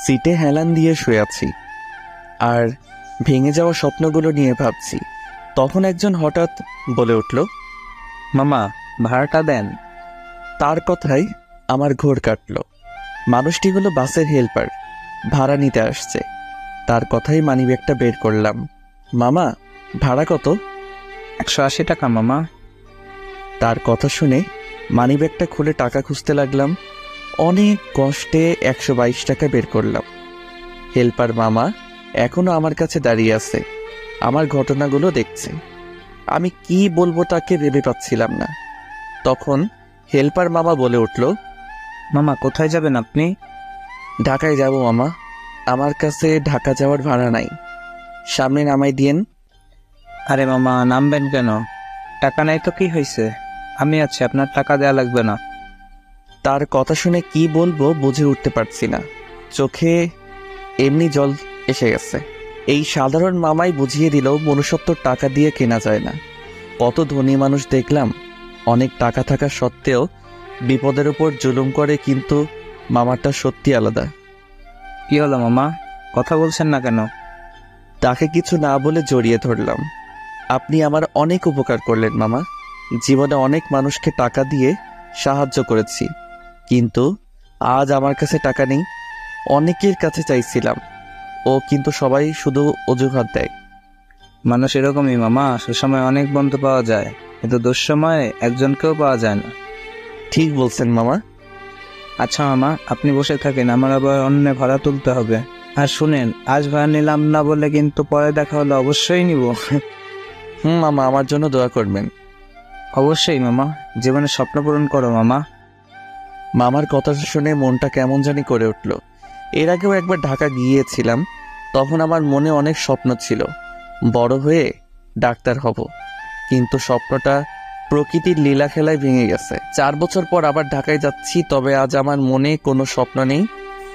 সিটে হেলান দিয়ে শুয়ে আছি আর ভেঙে যাওয়া স্বপ্নগুলো নিয়ে ভাবছি। তখন একজন হঠাৎ বলে উঠল, মামা ভাড়াটা দেন। তার কথায় আমার ঘোর কাটল। মানুষটি হলো বাসের হেল্পার, ভাড়া নিতে আসছে। তার কথাই মানিব্যাগটা বের করলাম। মামা, ভাড়া কত? 180 টাকা মামা। তার কথা শুনে মানিব্যাগটা খুলে টাকা খুঁজতে লাগলাম। অনেক কষ্টে 122 টাকা বের করলাম। হেল্পার মামা এখনো আমার কাছে দাঁড়িয়ে আছে, আমার ঘটনাগুলো দেখছে। আমি কি বলবো তাকে ভেবে পাচ্ছিলাম না। তখন হেল্পার মামা বলে উঠল, মামা কোথায় যাবেন আপনি? ঢাকায় যাব মামা, আমার কাছে ঢাকা যাওয়ার ভাড়া নাই, সামনে নামাই দিয়েন। আরে মামা নামবেন কেন? টাকা নাই তো কি হয়েছে, আমি আছি, আপনার টাকা দেয়া লাগবে না। তার কথা শুনে কি বলবো বুঝে উঠতে পারছি না, চোখে এমনি জল এসে গেছে। এই সাধারণ মামাই বুঝিয়ে দিল মনুষ্যত্ব টাকা দিয়ে কেনা যায় না। কত ধনী মানুষ দেখলাম অনেক টাকা থাকা সত্ত্বেও বিপদের উপর জুলুম করে, কিন্তু মামাটা সত্যি আলাদা। কি হলো মামা, কথা বলছেন না কেন? তাকে কিছু না বলে জড়িয়ে ধরলাম। আপনি আমার অনেক উপকার করলেন মামা, জীবনে অনেক মানুষকে টাকা দিয়ে সাহায্য করেছি, কিন্তু আজ আমার কাছে টাকা নেই। অনেকের কাছে চাইছিলাম, কিন্তু সবাই শুধু অজুহাত দেয়। মানুষ এরকমই মামা, সুসময় অনেক বন্ধু পাওয়া যায়, কিন্তু দুঃসময়ে একজনকেও পাওয়া যায় না। ঠিক বলছেন মামা। আচ্ছা মামা, আপনি বসে থাকেন, আমার আবার অন্য ভাড়া তুলতে হবে। আর শুনেন, আজ ভাড়া নিলাম না বলে কিন্তু পরে দেখা হলে অবশ্যই নিব। মামা, আমার জন্য দোয়া করবেন। অবশ্যই মামা, জীবনে স্বপ্ন পূরণ করো মামা। মামার কথা শুনে মনটা কেমন জানি করে উঠল। এর আগেও একবার ঢাকা গিয়েছিলাম, তখন আমার মনে অনেক স্বপ্ন ছিল, বড় হয়ে ডাক্তার হব, কিন্তু স্বপ্নটা প্রকৃতির লীলা খেলায় ভেঙে গেছে। 4 বছর পর আবার ঢাকায় যাচ্ছি, তবে আজ আমার মনে কোনো স্বপ্ন নেই,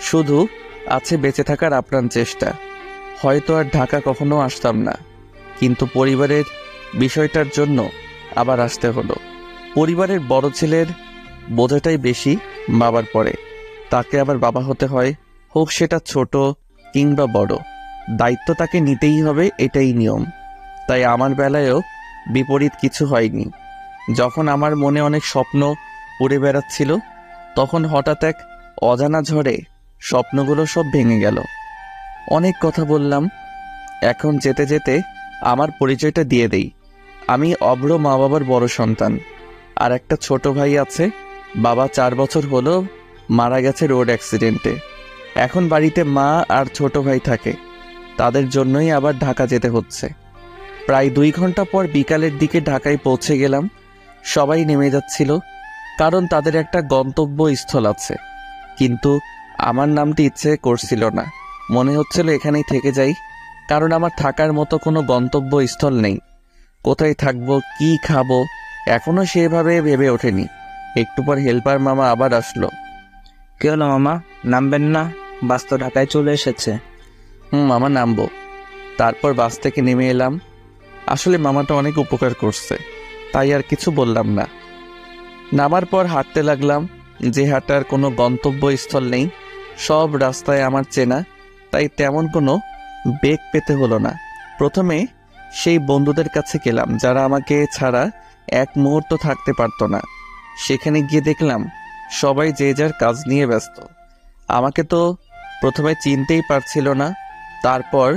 শুধু আছে বেঁচে থাকার আপ্রাণ চেষ্টা। হয়তো আর ঢাকা কখনো আসতাম না, কিন্তু পরিবারের বিষয়টার জন্য আবার আসতে হলো। পরিবারের বড় ছেলের বোঝাটাই বেশি বাবার পরে, তাকে আবার বাবা হতে হয়, হোক সেটা ছোট কিংবা বড়, দায়িত্ব তাকে নিতেই হবে, এটাই নিয়ম। তাই আমার বেলায়ও বিপরীত কিছু হয়নি। যখন আমার মনে অনেক স্বপ্ন উড়ে বেড়াচ্ছিল, তখন হঠাৎ এক অজানা ঝড়ে স্বপ্নগুলো সব ভেঙে গেল। অনেক কথা বললাম, এখন যেতে যেতে আমার পরিচয়টা দিয়ে দেই। আমি অভ্র মা বাবার বড় সন্তান, আর একটা ছোট ভাই আছে। বাবা 4 বছর হলো মারা গেছে রোড অ্যাক্সিডেন্টে। এখন বাড়িতে মা আর ছোট ভাই থাকে, তাদের জন্যই আবার ঢাকা যেতে হচ্ছে। প্রায় 2 ঘন্টা পর বিকালের দিকে ঢাকায় পৌঁছে গেলাম। সবাই নেমে যাচ্ছিল, কারণ তাদের একটা গন্তব্যস্থল আছে, কিন্তু আমার নামতে ইচ্ছে করছিল না। মনে হচ্ছিল এখানেই থেকে যাই, কারণ আমার থাকার মতো কোনো গন্তব্যস্থল নেই। কোথায় থাকবো, কি খাবো, এখনো সেভাবে ভেবে ওঠেনি। একটু পর হেল্পার মামা আবার আসলো। কি হলো মামা, নামবেন না? বাস তো ঢাকায় চলে এসেছে। মামা নামবো। তারপর বাস থেকে নেমে এলাম। আসলে মামাটা অনেক উপকার করছে, তাই আর কিছু বললাম না। নামার পর হাঁটতে লাগলাম। যে হাঁটার কোনো গন্তব্যস্থল নেই, সব রাস্তায় আমার চেনা, তাই তেমন কোনো বেগ পেতে হলো না। প্রথমে সেই বন্ধুদের কাছে গেলাম যারা আমাকে ছাড়া এক মুহূর্ত থাকতে পারতো না। সেখানে গিয়ে দেখলাম সবাই যে যার কাজ নিয়ে ব্যস্ত। আমাকে তো প্রথমে চিনতেই পারছিল না, তারপর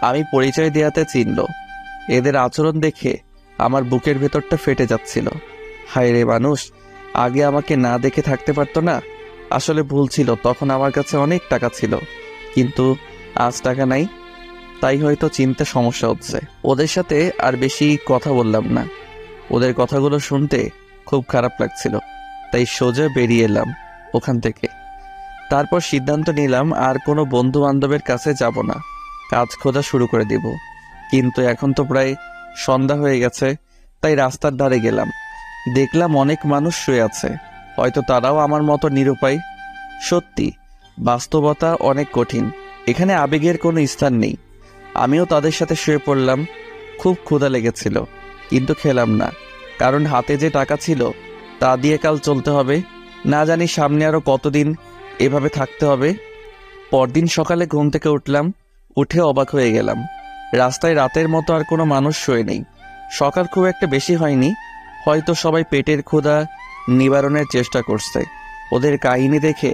আমি পরিচয় দেওয়াতে চিনল। এদের আচরণ দেখে আমার বুকের ভেতরটা ফেটে যাচ্ছিল। হায় রে মানুষ, আগে আমাকে না দেখে থাকতে পারতো না। আসলে ভুল ছিল, তখন আমার কাছে অনেক টাকা ছিল, কিন্তু আজ টাকা নাই, তাই হয়তো চিনতে সমস্যা হচ্ছে। ওদের সাথে আর বেশি কথা বললাম না, ওদের কথাগুলো শুনতে খুব খারাপ লাগছিল, তাই সোজা বেরিয়ে এলাম ওখান থেকে। তারপর সিদ্ধান্ত নিলাম আর কোনো বন্ধু বান্ধবের কাছে যাব না, কাজ খোঁজা শুরু করে দিব। কিন্তু এখন তো প্রায় সন্ধ্যা হয়ে গেছে, তাই রাস্তার ধারে গেলাম। দেখলাম অনেক মানুষ শুয়ে আছে, হয়তো তারাও আমার মতো নিরুপায়। সত্যি, বাস্তবতা অনেক কঠিন, এখানে আবেগের কোনো স্থান নেই। আমিও তাদের সাথে শুয়ে পড়লাম। খুব ক্ষুধা লেগেছিল, কিন্তু খেলাম না, কারণ হাতে যে টাকা ছিল তা দিয়ে কাল চলতে হবে। না জানি সামনে আরো কতদিন এভাবে থাকতে হবে। পরদিন সকালে ঘুম থেকে উঠলাম, উঠে অবাক হয়ে গেলাম। রাস্তায় রাতের মতো আর কোনো মানুষ শোয়ে নেই। সকাল খুব একটা বেশি হয়নি, হয়তো সবাই পেটের ক্ষুধা নিবারণের চেষ্টা করছে। ওদের কাহিনী দেখে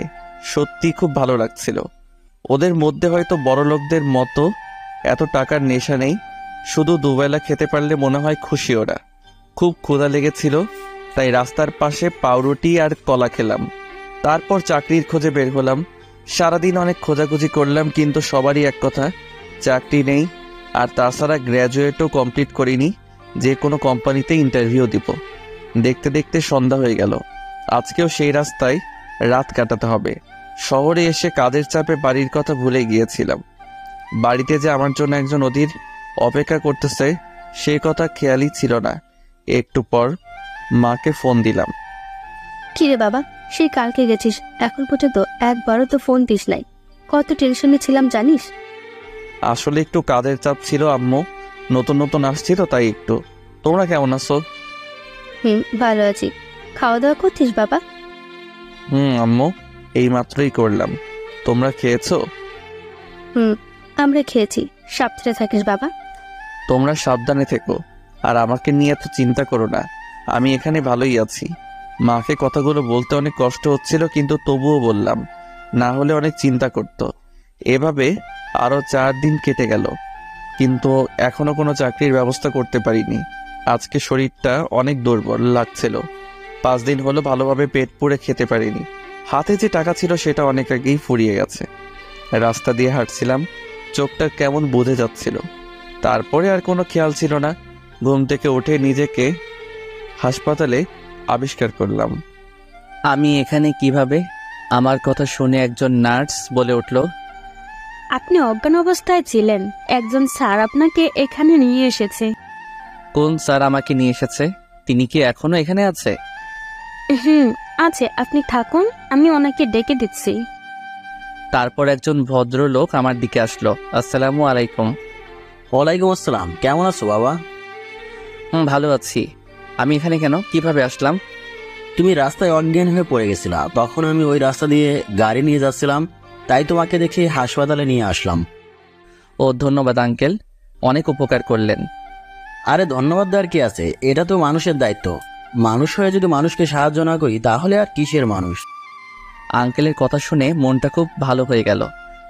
সত্যি খুব ভালো লাগছিল। ওদের মধ্যে হয়তো বড় লোকদের মতো এত টাকার নেশা নেই, শুধু দুবেলা খেতে পারলে মনে হয় খুশি ওরা। খুব ক্ষুধা লেগেছিল, তাই রাস্তার পাশে পাউরুটি আর কলা খেলাম। তারপর চাকরির খোঁজে বের হলাম। সারাদিন অনেক খোঁজাখুঁজি করলাম, কিন্তু সবারই এক কথা, চাকরি নেই। আর তাছাড়া গ্র্যাজুয়েটও কমপ্লিট করিনি, যে কোনো কোম্পানিতে ইন্টারভিউ দিব। দেখতে দেখতে সন্ধ্যা হয়ে গেল। আজকেও সেই রাস্তায় রাত কাটাতে হবে। শহরে এসে কাজের চাপে বাড়ির কথা ভুলে গিয়েছিলাম। বাড়িতে যে আমার জন্য একজন অধীর অপেক্ষা করতেছে সেই কথা খেয়ালই ছিল না। একটু পর মাকে ফোন দিলাম। কিরে বাবা, সেই কালকে গেছিস, এখন পর্যন্ত একবারও তো ফোন দিস নাই। কত টেনশনে ছিলাম জানিস? আসলে একটু কাজের চাপ ছিল আম্মু, নতুন নতুন আসছি তো তাই একটু। তোমরা কেমন আছো? ভালো আছি। খাওয়া দাওয়া করছিস বাবা? আম্মু, এই মাত্রই করলাম। তোমরা খেয়েছো? আমরা খেয়েছি। সাবধানে থাকিস বাবা। তোমরা সাবধানে থেকো, আর আমাকে নিয়ে এত চিন্তা করো না। আমি এখানে ভালোই আছি। মাকে কথাগুলো বলতে অনেক কষ্ট হচ্ছিল, কিন্তু তবুও বললাম, না হলে অনেক চিন্তা করত। এভাবে আরো 4 দিন কেটে গেল, কিন্তু এখনো কোনো চাকরির ব্যবস্থা করতে পারিনি। আজকে শরীরটা অনেক দুর্বল লাগছিল। 5 দিন হলো ভালোভাবে পেট পুড়ে খেতে পারিনি। হাতে যে টাকা ছিল সেটা অনেক আগেই ফুরিয়ে গেছে। রাস্তা দিয়ে হাঁটছিলাম, চোখটা কেমন বুঝে যাচ্ছিল। তারপরে আর কোনো খেয়াল ছিল না। ঘুম থেকে উঠে নিজেকে হাসপাতালে আবিষ্কার করলাম। আমি এখানে কিভাবে? আমার কথা শুনে একজন নার্স বলে উঠল, আপনি অজ্ঞান অবস্থায় ছিলেন, একজন স্যার আপনাকে এখানে নিয়ে এসেছে। কোন স্যার আমাকে নিয়ে এসেছে? তিনি কি এখনো এখানে আছে? আছে, আপনি থাকুন, আমি ওনাকে ডেকে দিচ্ছি। তারপর একজন ভদ্রলোক আমার দিকে আসলো। আসসালামু আলাইকুম। ওয়ালাইকুম আসসালাম। কেমন আছো বাবা? ভালো আছি। আমি এখানে কেন, কিভাবে আসলাম? তুমি রাস্তায় অজ্ঞান হয়ে পড়ে গেছিলা, তখন আমি ওই রাস্তা দিয়ে গাড়ি নিয়ে যাচ্ছিলাম, তাই তোমাকে দেখে হাসপাতালে নিয়ে আসলাম। ও ধন্যবাদ আঙ্কেল, অনেক উপকার করলেন। আরে ধন্যবাদ দেওয়ার কি আছে, এটা তো মানুষের দায়িত্ব। মানুষ হয়ে যদি মানুষকে সাহায্য না করি তাহলে আর কিসের মানুষ। আঙ্কেলের কথা শুনে মনটা খুব ভালো হয়ে গেল।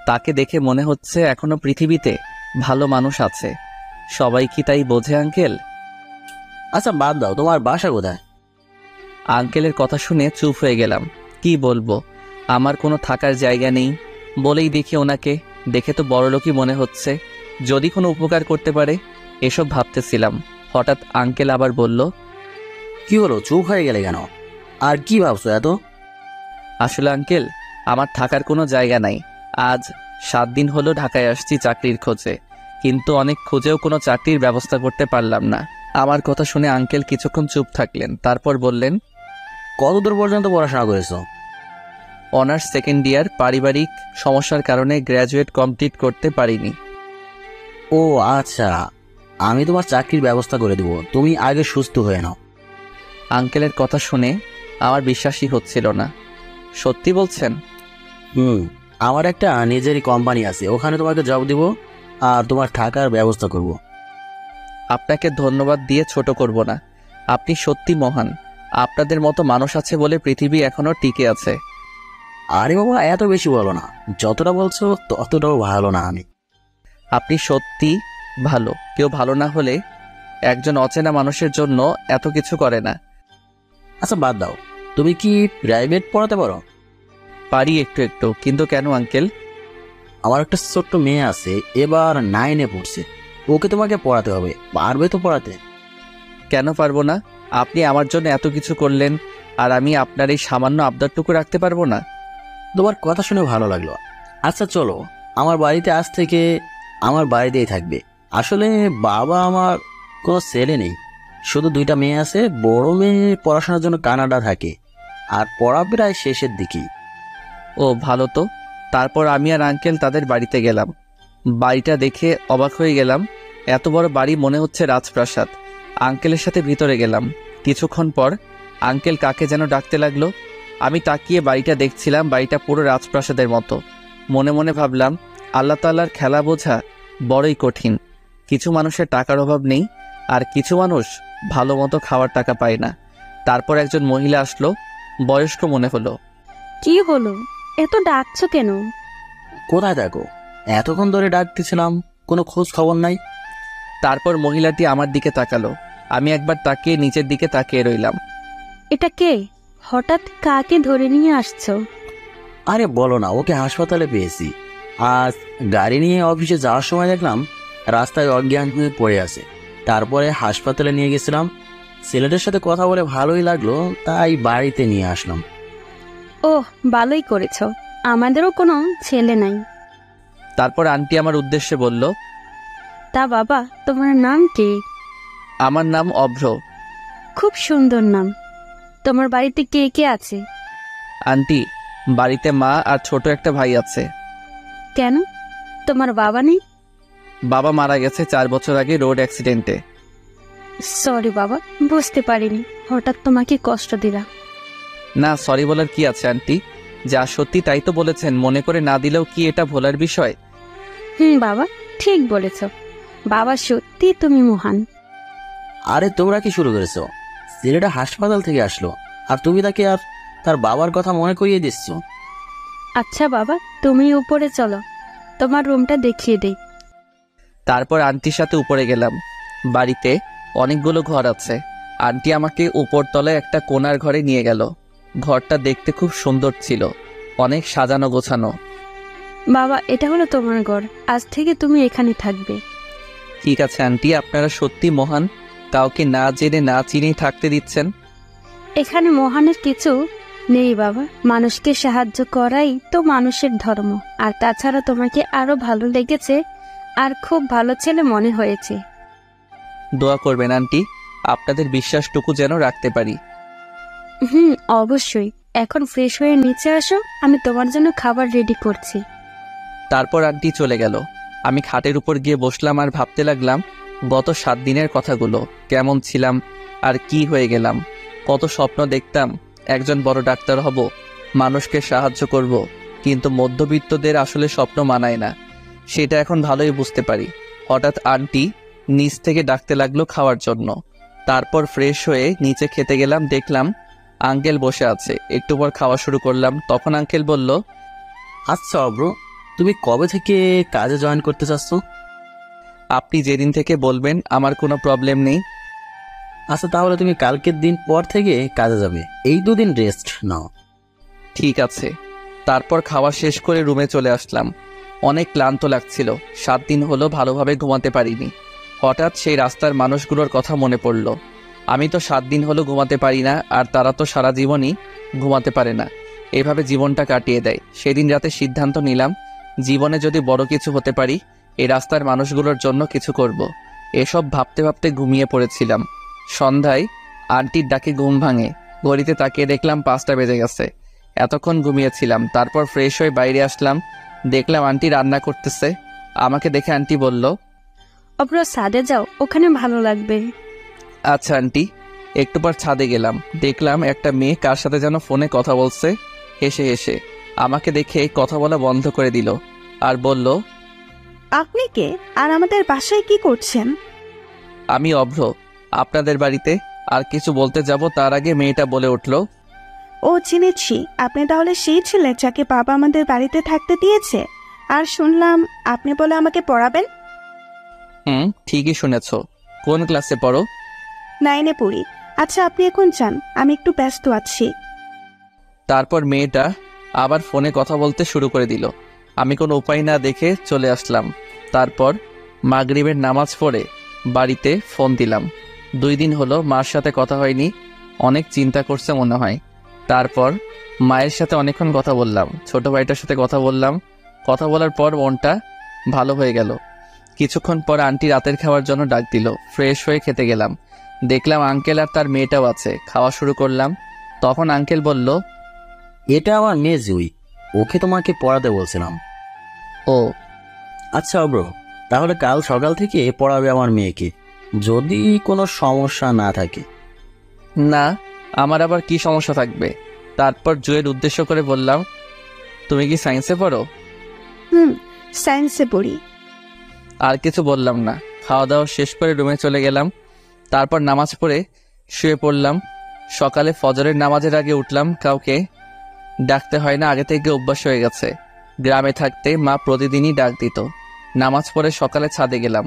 তাকে দেখে মনে হচ্ছে এখনো পৃথিবীতে ভালো মানুষ আছে। সবাই কি তাই বোঝে আঙ্কেল? আচ্ছা বাদ দাও, তোমার বাসা কোথায়? আঙ্কেলের কথা শুনে চুপ হয়ে গেলাম। কি বলবো, আমার কোনো থাকার জায়গা নেই। বলেই দেখি ওনাকে, দেখে তো বড়লোকই মনে হচ্ছে। যদি কোনো উপকার করতে পারে এসব ভাবতেছিলাম। হঠাৎ আঙ্কেল আবার বলল, কি হলো, চুপ হয়ে গেলে কেন? আর কি ভাবছো এত? আসলে আঙ্কেল, আমার থাকার কোনো জায়গা নাই। আজ 7 দিন হলো ঢাকায় আসছি চাকরির খোঁজে, কিন্তু অনেক খুঁজেও কোনো চাকরির ব্যবস্থা করতে পারলাম না। আমার কথা শুনে আঙ্কেল কিছুক্ষণ চুপ থাকলেন, তারপর বললেন, কতদূর পর্যন্ত পড়াশোনা করেছো? অনার্স 2nd ইয়ার। পারিবারিক সমস্যার কারণে গ্র্যাজুয়েট কমপ্লিট করতে পারিনি। ও আচ্ছা, আমি তোমার চাকরির ব্যবস্থা করে দেবো, তুমি আগে সুস্থ হয়ে নাও। আঙ্কেলের কথা শুনে আমার বিশ্বাসই হচ্ছিল না। সত্যি বলছেন? আমার একটা নিজেরই কোম্পানি আছে, ওখানে তোমাকে জব দিব আর তোমার থাকার ব্যবস্থা করব। আপনাকে ধন্যবাদ দিয়ে ছোট করব না। আপনি সত্যি মহান। আপনাদের মতো মানুষ আছে বলে পৃথিবী এখনো টিকে আছে। আরে বাবা, এত বেশি বলো না, যতটা বলছো ততটাও ভালো না আমি। আপনি সত্যি ভালো। কেউ ভালো না হলে একজন অচেনা মানুষের জন্য এত কিছু করে না। আচ্ছা বাদ দাও, তুমি কি প্রাইভেট পড়াতে পারো? পারি একটু একটু, কিন্তু কেন আঙ্কেল? আমার একটা ছোট্ট মেয়ে আছে, এবার 9-এ পড়ছে, ওকে তোমাকে পড়াতে হবে, পারবে তো পড়াতে? কেন পারবো না? আপনি আমার জন্য এত কিছু করলেন, আর আমি আপনার এই সামান্য আবদারটুকু রাখতে পারবো না? তোমার কথা শুনে ভালো লাগলো। আচ্ছা চলো, আমার বাড়িতে আজ থেকে আমার বাড়িতেই থাকবে। আসলে বাবা আমার কোনো ছেলে নেই, শুধু 2টা মেয়ে আছে। বড় মেয়ে পড়াশোনার জন্য কানাডা থাকে, আর পড়া প্রায় শেষের দিকেই। ও ভালো তো। তারপর আমি আর আঙ্কেল তাদের বাড়িতে গেলাম। বাড়িটা দেখে অবাক হয়ে গেলাম। এত বড় বাড়ি, মনে হচ্ছে রাজপ্রাসাদ। আঙ্কেলের সাথে ভিতরে গেলাম। কিছুক্ষণ পর আঙ্কেল কাকে যেন ডাকতে লাগলো। আমি তাকিয়ে বাড়িটা দেখছিলাম। বাড়িটা পুরো রাজপ্রাসাদের মতো। মনে মনে ভাবলাম আল্লাহ তাআলার খেলা বোঝা বড়ই কঠিন। কিছু মানুষের টাকার অভাব নেই, আর কিছু মানুষ ভালো মতো খাওয়ার টাকা পায় না। তারপর একজন মহিলা আসলো, বয়স্ক মনে হলো। কি হলো, এত ডাকছো কেন? কোথায় দেখো, এতক্ষণ ধরে ডাকতেছিলাম, কোনো খোঁজ খবর নাই। তারপর মহিলাটি আমার দিকে তাকালো। আমি একবার তাকিয়ে নিচের দিকে তাকিয়ে রইলাম। এটা কে? হঠাৎ কাকে ধরে নিয়ে আসছো? আরে বলো না, ওকে হাসপাতালে পেয়েছি। আজ গাড়ি নিয়ে অফিসে যাওয়ার সময় দেখলাম রাস্তায় অজ্ঞান হয়ে পড়ে আছে। তারপরে হাসপাতালে নিয়ে গেছিলাম। ছেলেটার সাথে কথা বলে ভালোই লাগলো, তাই বাড়িতে নিয়ে আসলাম। ওহ, ভালোই করেছো। আমাদেরও কোনো ছেলে নাই। তারপর আন্টি আমার উদ্দেশ্যে বলল, তা বাবা, তোমার নাম কি? আমার নাম অভ্র। খুব সুন্দর নাম। তোমার বাড়িতে কে কে আছে? আন্টি, বাড়িতে মা আর ছোট একটা ভাই আছে। কেন, তোমার বাবা নেই? বাবা মারা গেছে 4 বছর আগে রোড অ্যাক্সিডেন্টে। সরি বাবা, বুঝতে পারিনি, হঠাৎ তোমাকে কষ্ট দিলাম। না, সরি বলার কি আছে আন্টি? যা সত্যি তাই তো বলেছেন, মনে করে না দিলেও কি এটা ভোলার বিষয়? বাবা, ঠিক বলেছ। বাবা, সত্যি তুমি মহান। আরে তোমরা কি শুরু করেছো? ছেলেটা হাসপাতাল থেকে আসলো, আর তুমি তাকে আর তার বাবার কথা মনে করিয়ে দিচ্ছ। আচ্ছা বাবা, তুমি উপরে চলো, তোমার রুমটা দেখিয়ে দেই। তারপর আন্টির সাথে উপরে গেলাম। বাড়িতে অনেকগুলো ঘর আছে। আন্টি আমাকে উপরতলায় একটা কোণার ঘরে নিয়ে গেল। ঘরটা দেখতে খুব সুন্দর ছিল, অনেক সাজানো গোছানো। বাবা, এটা হলো তোমার ঘর, আজ থেকে তুমি এখানে থাকবে। ঠিক আছে আন্টি, আপনারা সত্যি মহান, কাউকে না জেনে না চিনেই থাকতে দিচ্ছেন। এখানে মহানের কিছু নেই বাবা, মানুষকে সাহায্য করাই তো মানুষের ধর্ম। আর তাছাড়া তোমাকে আরো ভালো লেগেছে, আর খুব ভালো ছেলে মনে হয়েছে। দোয়া করবেন আন্টি, আপনাদের বিশ্বাসটুকু যেন রাখতে পারি। অবশ্যই। এখন ফ্রেশ হয়ে নিচে আসো, আমি তোমার জন্য খাবার রেডি করছি। তারপর আন্টি চলে গেল। আমি খাটের উপর গিয়ে বসলাম আর ভাবতে লাগলাম গত 7 দিনের কথাগুলো। কেমন ছিলাম আর কি হয়ে গেলাম। কত স্বপ্ন দেখতাম, একজন বড় ডাক্তার হব, মানুষকে সাহায্য করব, কিন্তু মধ্যবিত্তদের আসলে স্বপ্ন মানায় না, সেটা এখন ভালোই বুঝতে পারি। হঠাৎ আন্টি নিচ থেকে ডাকতে লাগলো খাওয়ার জন্য। তারপর ফ্রেশ হয়ে নিচে খেতে গেলাম, দেখলাম আঙ্কেল বসে আছে। একটু পর খাওয়া শুরু করলাম, তখন আঙ্কেল বলল, আচ্ছা অব্র, তুমি কবে থেকে কাজে জয়েন করতে চাচ্ছ? আপনি যেদিন থেকে বলবেন, আমার কোনো প্রবলেম নেই। আচ্ছা, তাহলে তুমি কালকের দিন পর থেকে কাজে যাবে, এই 2 দিন রেস্ট নাও। ঠিক আছে। তারপর খাওয়া শেষ করে রুমে চলে আসলাম। অনেক ক্লান্ত লাগছিল, 7 দিন হলো ভালোভাবে ঘুমাতে পারিনি। হঠাৎ সেই রাস্তার মানুষগুলোর কথা মনে পড়ল। আমি তো 7 দিন হলো ঘুমাতে পারি না, আর তারা তো সারা জীবনই ঘুমাতে পারে না, এভাবে জীবনটা কাটিয়ে দেয়। সেদিন রাতে সিদ্ধান্ত নিলাম, জীবনে যদি বড় কিছু হতে পারি, এই রাস্তার মানুষগুলোর জন্য কিছু করব। এসব ভাবতে ভাবতে ঘুমিয়ে পড়েছিলাম। সন্ধ্যায় আন্টির ডাকে ঘুম ভাঙে। ঘড়িতে তাকিয়ে দেখলাম 5টা বেজে গেছে। এতক্ষণ ঘুমিয়েছিলাম। তারপর ফ্রেশ হয়ে বাইরে আসলাম, দেখলাম আন্টি রান্না করতেছে। আমাকে দেখে আন্টি বলল, অব্র, ছাদে যাও, ওখানে ভালো লাগবে। আচ্ছা আন্টি। একটু পর ছাদে গেলাম, দেখলাম একটা মেয়ে কার সাথে যেন ফোনে কথা বলছে। হেসে হেসে আমাকে দেখে কথা বলা বন্ধ করে দিল আর বলল, আপনি কে, আর আমাদের বাসায় কি করছেন? আমি অভ্র, আপনাদের বাড়িতে। আর কিছু বলতে যাব তার আগে মেয়েটা বলে উঠল, ও, চিনেছি। আপনি তাহলে সেই ছেলে যাকে বাবা আমাদের বাড়িতে থাকতে দিয়েছে। আর শুনলাম আপনি বলে আমাকে পড়াবেন। ঠিকই শুনেছ। কোন ক্লাসে পড়ো? 9-এ পড়ি। আচ্ছা, আপনি এখন যান, আমি একটু ব্যস্ত আছি। তারপর মেয়েটা আবার ফোনে কথা বলতে শুরু করে দিল। আমি কোনো উপায় না দেখে চলে আসলাম। তারপর মাগরিবের নামাজ পড়ে বাড়িতে ফোন দিলাম। 2 দিন হলো মার সাথে কথা হয়নি, অনেক চিন্তা করছে মনে হয়। তারপর মায়ের সাথে অনেকক্ষণ কথা বললাম, ছোট ভাইটার সাথে কথা বললাম। কথা বলার পর মনটা ভালো হয়ে গেল। কিছুক্ষণ পর আন্টি রাতের খাওয়ার জন্য ডাক দিল। ফ্রেশ হয়ে খেতে গেলাম, দেখলাম আঙ্কেল আর তার মেয়েটাও আছে। খাওয়া শুরু করলাম, তখন আঙ্কেল বলল, এটা আমার মেয়ে জুই, ওকে তোমাকে পড়াতে বলছিলাম। ও আচ্ছা অব্র, তাহলে কাল সকাল থেকে পড়াবে আমার মেয়েকে, যদি কোনো সমস্যা না থাকে। না, আমার আবার কি সমস্যা থাকবে? তারপর জুয়ের উদ্দেশ্য করে বললাম, তুমি কি সায়েন্সে পড়ো? সায়েন্সে পড়ি। আর কিছু বললাম না। খাওয়া দাওয়া শেষ করে রুমে চলে গেলাম। তারপর নামাজ পড়ে শুয়ে পড়লাম। সকালে ফজরের নামাজের আগে উঠলাম, কাউকে ডাকতে হয় না, আগে থেকে অভ্যাস হয়ে গেছে। গ্রামে থাকতে মা প্রতিদিনই ডাক দিত। নামাজ পড়ে সকালে ছাদে গেলাম।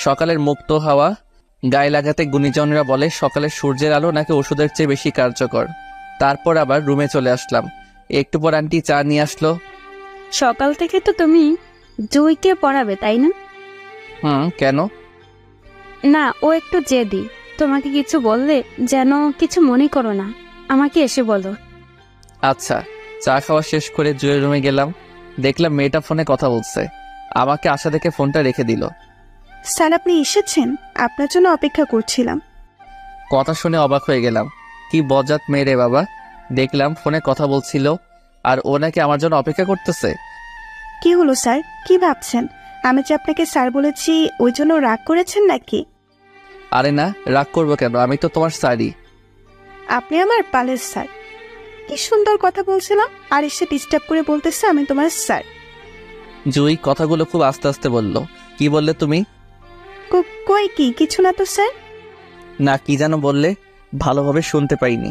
সকালের মুক্ত হাওয়া গায়ে লাগাতে গুণীজনরা বলে সকালের সূর্যের আলো নাকি ওষুধের চেয়ে বেশি কার্যকর। তারপর আবার রুমে চলে আসলাম। একটু পর আন্টি চা নিয়ে আসলো। সকাল থেকে তো তুমি জুইকে পড়াবে, তাই না? কেন? না, ও একটু জেদি। তোমাকে কিছু বললে যেন কিছু মনে করো না, আমাকে এসে বলো। আচ্ছা। চা খাওয়া শেষ করে জুয়ের রুমে গেলাম। দেখলাম মেয়েটা ফোনে কথা বলছে। আমাকে আশা দেখে ফোনটা রেখে দিল। স্যার, আপনি এসেছেন? আপনার জন্য অপেক্ষা করছিলাম। কথা শুনে অবাক হয়ে গেলাম। কি বজ্জাত মেয়ে রে বাবা! দেখলাম ফোনে কথা বলছিল আর ও নাকি আমার জন্য অপেক্ষা করতেছে। কি হলো স্যার, কি ভাবছেন? আমি যে আপনাকে স্যার বলেছি ওই জন্য রাগ করেছেন নাকি? আরে না, রাগ করবো কেন? আমি তো তোমার স্যারই। আপনি আমার পালের স্যার। কি সুন্দর কথা বলছিলাম, আর এসে ডিস্টার্ব করে বলতেছে আমি তোমার স্যার। জুই কথাগুলো খুব আস্তে আস্তে বলল। কি বললে তুমি? কই কি কিছু না তো স্যার। না, কি যেন বললে, ভালোভাবে শুনতে পাইনি।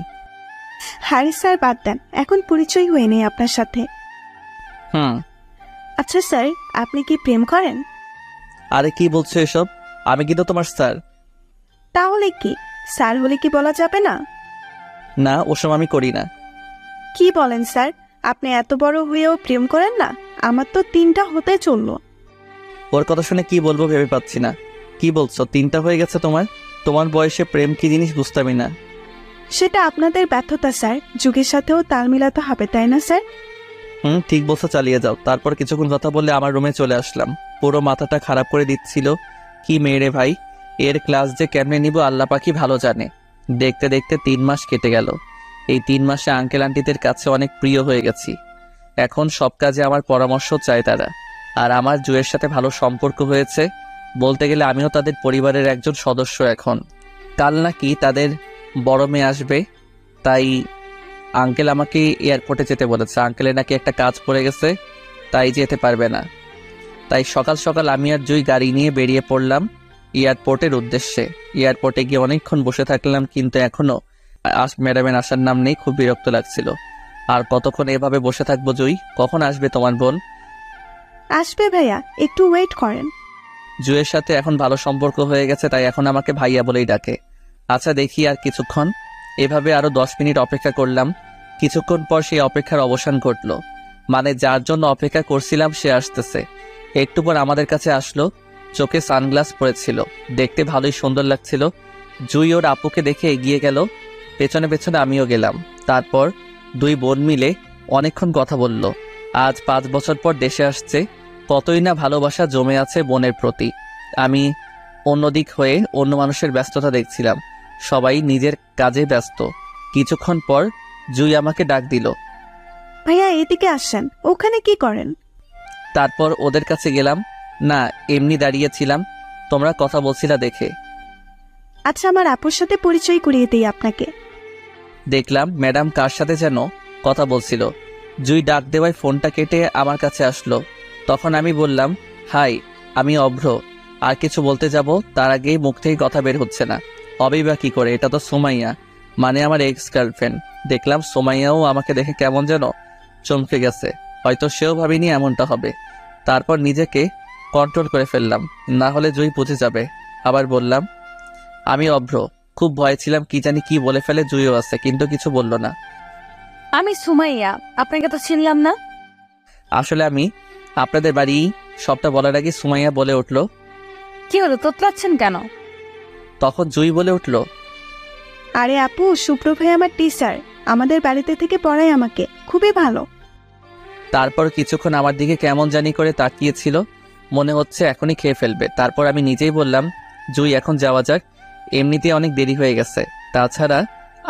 হ্যারি স্যার, বাদ দেন, এখন পরিচয় হয়ে নেই আপনার সাথে। আচ্ছা স্যার, আপনি কি প্রেম করেন? আরে কি বলছো এসব? আমি কিন্তু তোমার স্যার। তাহলে কি স্যার হলে কি বলা যাবে না? না, ওসব আমি করি না। কি বলেন স্যার, আপনি এত বড় হয়েও প্রেম করেন না? আমার তো 3টা হতে চললো। ওর কথা শুনে কি বলবো ভেবে পাচ্ছি না। কি বলছো 3টা হয়ে গেছে তোমার? তোমার বয়সে প্রেম কি জিনিস বুঝতামই না। সেটা আপনাদের ব্যর্থতা স্যার, যুগের সাথেও তাল মিলাতে হবে, তাই না স্যার? ঠিক বলছো, চালিয়ে যাও। তারপর কিছুক্ষণ কথা বললে আমার রুমে চলে আসলাম। পুরো মাথাটা খারাপ করে দিচ্ছিল। কি মেয়েরে ভাই, এর ক্লাস যে কেমনে নিব আল্লাহ পাকি ভালো জানে। দেখতে দেখতে 3 মাস কেটে গেল। এই 3 মাসে আঙ্কেল আন্টিদের কাছে অনেক প্রিয় হয়ে গেছি। এখন সব কাজে আমার পরামর্শ চায় তারা। আর আমার জুয়ের সাথে ভালো সম্পর্ক হয়েছে। বলতে গেলে আমিও তাদের পরিবারের একজন সদস্য এখন। কাল নাকি তাদের বড় মেয়ে আসবে, তাই আঙ্কেল আমাকে এয়ারপোর্টে যেতে বলেছে। আঙ্কেলের নাকি একটা কাজ পড়ে গেছে, তাই যেতে পারবে না। তাই সকাল সকাল আমি আর জুই গাড়ি নিয়ে বেরিয়ে পড়লাম এয়ারপোর্টের উদ্দেশ্যে। এয়ারপোর্টে গিয়ে অনেকক্ষণ বসে থাকলাম, কিন্তু এখনো ম্যাডামের আসার নাম নেই। খুব বিরক্ত লাগছিল। আর কতক্ষণ এভাবে বসে থাকবো জুই? কখন আসবে তোমার বোন? আসবে ভাইয়া, একটু ওয়েট করেন। জুয়ের সাথে এখন ভালো সম্পর্ক হয়ে গেছে, তাই এখন আমাকে ভাইয়া বলেই ডাকে। আচ্ছা দেখি আর কিছুক্ষণ। এভাবে আরো 10 মিনিট অপেক্ষা করলাম। কিছুক্ষণ পর সেই অপেক্ষার অবসান ঘটলো। মানে যার জন্য অপেক্ষা করছিলাম সে আসতেছে। একটু পর আমাদের কাছে আসলো। চোখে সানগ্লাস পরেছিল, দেখতে ভালোই সুন্দর লাগছিল। জুই ওর আপুকে দেখে এগিয়ে গেল, পেছনে পেছনে আমিও গেলাম। তারপর 2 বোন মিলে অনেকক্ষণ কথা বলল। আজ 5 বছর পর দেশে আসছে, কতই না ভালোবাসা জমে আছে বোনের প্রতি। আমি অন্যদিক হয়ে অন্য মানুষের ব্যস্ততা দেখছিলাম। সবাই নিজের কাজে ব্যস্ত। কিছুক্ষণ পর জুই আমাকে ডাক দিল। ভাইয়া এদিকে আসেন, ওখানে কি করেন? তারপর ওদের কাছে গেলাম। না, এমনি দাঁড়িয়েছিলাম, তোমরা কথা বলছিলা দেখে। আচ্ছা, আমার আপুর সাথে পরিচয় করিয়ে দিই আপনাকে। দেখলাম ম্যাডাম কার সাথে যেন কথা বলছিল। জুই ডাক দেওয়ায় ফোনটা কেটে আমার কাছে আসলো। তখন আমি বললাম, হাই, আমি অভ্র। আর কিছু বলতে যাব তার আগেই মুখ থেকে কথা বের হচ্ছে না। হবেই বা কি করে, এটা তো সুমাইয়া, মানে আমার এক্স গার্লফ্রেন্ড। দেখলাম সুমাইয়াও আমাকে দেখে কেমন যেন চমকে গেছে। হয়তো সেও ভাবিনি এমনটা হবে। তারপর নিজেকে কন্ট্রোল করে ফেললাম, না হলে জুই বুঝে যাবে। আবার বললাম, আমি অভ্র। খুব ভয় ছিলাম কি জানি কি বলে ফেলে। জুইও আছে, কিন্তু কিছু বলল না। আমি সুমাইয়া, আপনাকে তো চিনলাম না। আসলে আমি আপনাদের বাড়ি। সবটা বলার আগে সুমাইয়া বলে উঠল। কি হলো, তোতলাচ্ছেন কেন? তখন জুই বলে উঠল, আরে আপু, শুভ্র ভাই আমার টিচার, আমাদের বাড়িতে থেকে পড়ায় আমাকে, খুবই ভালো। তারপর কিছুক্ষণ আমার দিকে কেমন জানি করে তাকিয়েছিল, মনে হচ্ছে এখনই খেয়ে ফেলবে। তারপর আমি নিজেই বললাম, জুই এখন যাওয়া যাক, এমনিতেই অনেক দেরি হয়ে গেছে। তাছাড়া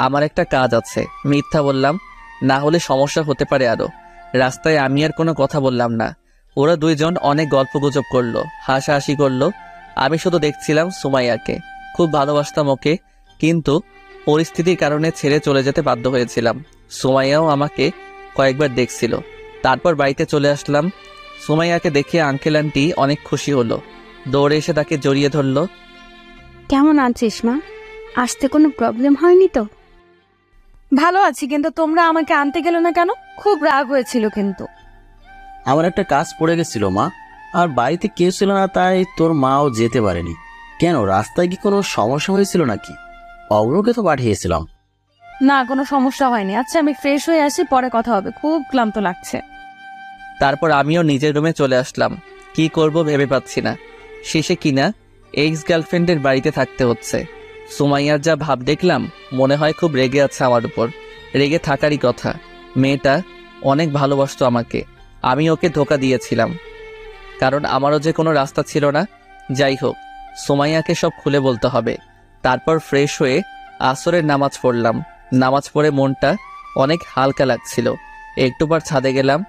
আমার একটা কাজ আছে। মিথ্যা বললাম, না হলে সমস্যা হতে পারে আরো। রাস্তায় আমি আর কোনো কথা বললাম না। ওরা 2 জন অনেক গল্পগুজব করলো, হাসাহাসি করলো। আমি শুধু দেখছিলাম সুমাইয়াকে। খুব ভালোবাসতাম ওকে, কিন্তু পরিস্থিতির কারণে ছেড়ে চলে যেতে বাধ্য হয়েছিলাম। সুমাইয়াও আমাকে কয়েকবার দেখছিল। তারপর বাড়িতে চলে আসলাম। সুমাইয়াকে দেখে আঙ্কেল আন্টি অনেক খুশি হলো, দৌড়ে এসে তাকে জড়িয়ে ধরলো। কেমন আছিস মা? আসতে কোনো প্রবলেম হয়নি তো? ভালো আছি, কিন্তু তোমরা আমাকে আনতে গেলে না কেন? খুব রাগ হয়েছিল কিন্তু। আমার একটা কাজ পড়ে গেছিল মা, আর বাড়িতে কেউ ছিল না, তাই তোর মাও যেতে পারেনি। কেন, রাস্তায় কি কোনো সমস্যা হয়েছিল নাকি? অগ্রকে তো পাঠিয়েছিলাম। না, কোনো সমস্যা হয়নি। আচ্ছা, আমি ফ্রেশ হয়ে আসি, পরে কথা হবে, খুব ক্লান্ত লাগছে। তারপর আমিও নিজের রুমে চলে আসলাম। কি করব ভেবে পাচ্ছি না। শেষে কিনা এক্স গার্লফ্রেন্ডের বাড়িতে থাকতে হচ্ছে। সুমাইয়ার যা ভাব দেখলাম, মনে হয় খুব রেগে আছে আমার উপর। রেগে থাকারই কথা। মেয়েটা অনেক ভালোবাসতো আমাকে, আমি ওকে ধোকা দিয়েছিলাম, কারণ আমারও যে কোনো রাস্তা ছিল না। যাই হোক, সুমাইয়াকে সব খুলে বলতে হবে। তারপর ফ্রেশ হয়ে আসরের নামাজ পড়লাম। নামাজ পড়ে মনটা অনেক হালকা লাগছিল। একটু পর ছাদে গেলাম।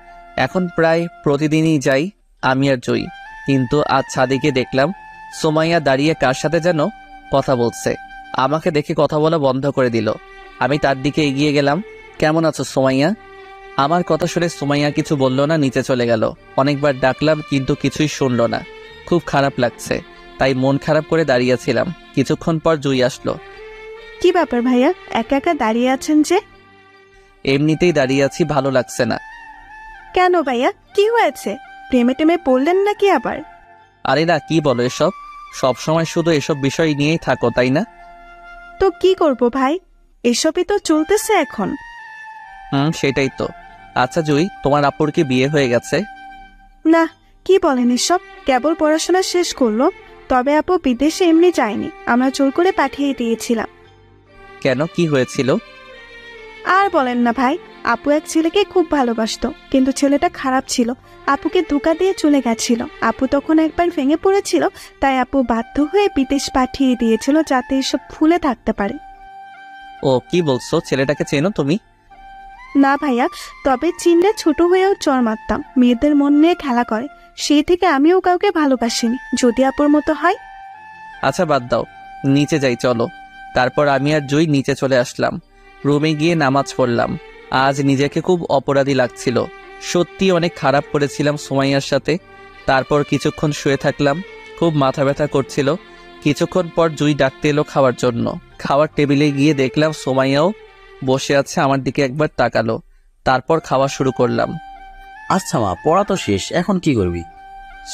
এখন প্রায় প্রতিদিনই যাই আমি আর জয়ী, কিন্তু আজ ছাদে গিয়ে দেখলাম সুমাইয়া দাঁড়িয়ে কার সাথে যেন কথা বলছে। আমাকে দেখে কথা বলা বন্ধ করে দিল। আমি তার দিকে এগিয়ে গেলাম। কেমন আছো সুমাইয়া? আমার কথা শুনে সুমাইয়া কিছু বলল না, নিচে চলে গেল। অনেকবার ডাকলাম কিন্তু কিছুই শুনল না। খুব খারাপ লাগছে, তাই মন খারাপ করে দাঁড়িয়েছিলাম। কিছুক্ষণ পর জুই আসলো। কি ব্যাপার ভাইয়া, একা একা দাঁড়িয়ে আছেন যে? এমনিতেই দাঁড়িয়ে আছি, ভালো লাগছে না। কেন ভাইয়া, কি হয়েছে? প্রেমে টেমে পড়লেন নাকি আবার? আরে না, কি বলো এসব? সব সময় শুধু এসব বিষয় নিয়েই থাকো, তাই না? তো কি করব ভাই, এসবই তো চলতেছে এখন। সেটাই তো। আচ্ছা জুই, তোমার আপুর কি বিয়ে হয়ে গেছে? না, কি বলেন এসব? কেবল পড়াশোনা শেষ করলো। তবে আপু বিদেশে এমনি যায়নি, আমরা জোর করে পাঠিয়ে দিয়েছিলাম। কেন, কি হয়েছিল? আর বলেন না ভাই, আপু এক ছেলেকে খুব ভালোবাসতো, কিন্তু ছেলেটা খারাপ ছিল। আপুকে ধোঁকা দিয়ে চলে গেছিল। আপু তখন একবার ভেঙে পড়েছিল, তাই আপু বাধ্য হয়ে বিদেশ পাঠিয়ে দিয়েছিল, যাতে এসব ভুলে থাকতে পারে। ও, কি বলছো? ছেলেটাকে চেনো তুমি? না ভাইয়া, তবে চিনলে ছোট হয়েও চর মারতাম। মেয়েদের মন নিয়ে খেলা করে, সেই থেকে আমিও কাউকে ভালোবাসিনি, যদি আপুর মতো হয়। আচ্ছা বাদ দাও, নিচে যাই চলো। তারপর আমি আর জুই নিচে চলে আসলাম। রুমে গিয়ে নামাজ পড়লাম। আজ নিজেকে খুব অপরাধী লাগছিল। সত্যি অনেক খারাপ করেছিলাম সুমাইয়ার সাথে। তারপর কিছুক্ষণ শুয়ে থাকলাম, খুব মাথা ব্যথা করছিল। কিছুক্ষণ পর জুই ডাকতে এলো খাওয়ার জন্য। খাওয়ার টেবিলে গিয়ে দেখলাম সুমাইয়াও বসে আছে, আমার দিকে একবার তাকালো। তারপর খাওয়া শুরু করলাম। আচ্ছা মা, পড়া তো শেষ, এখন কি করবি?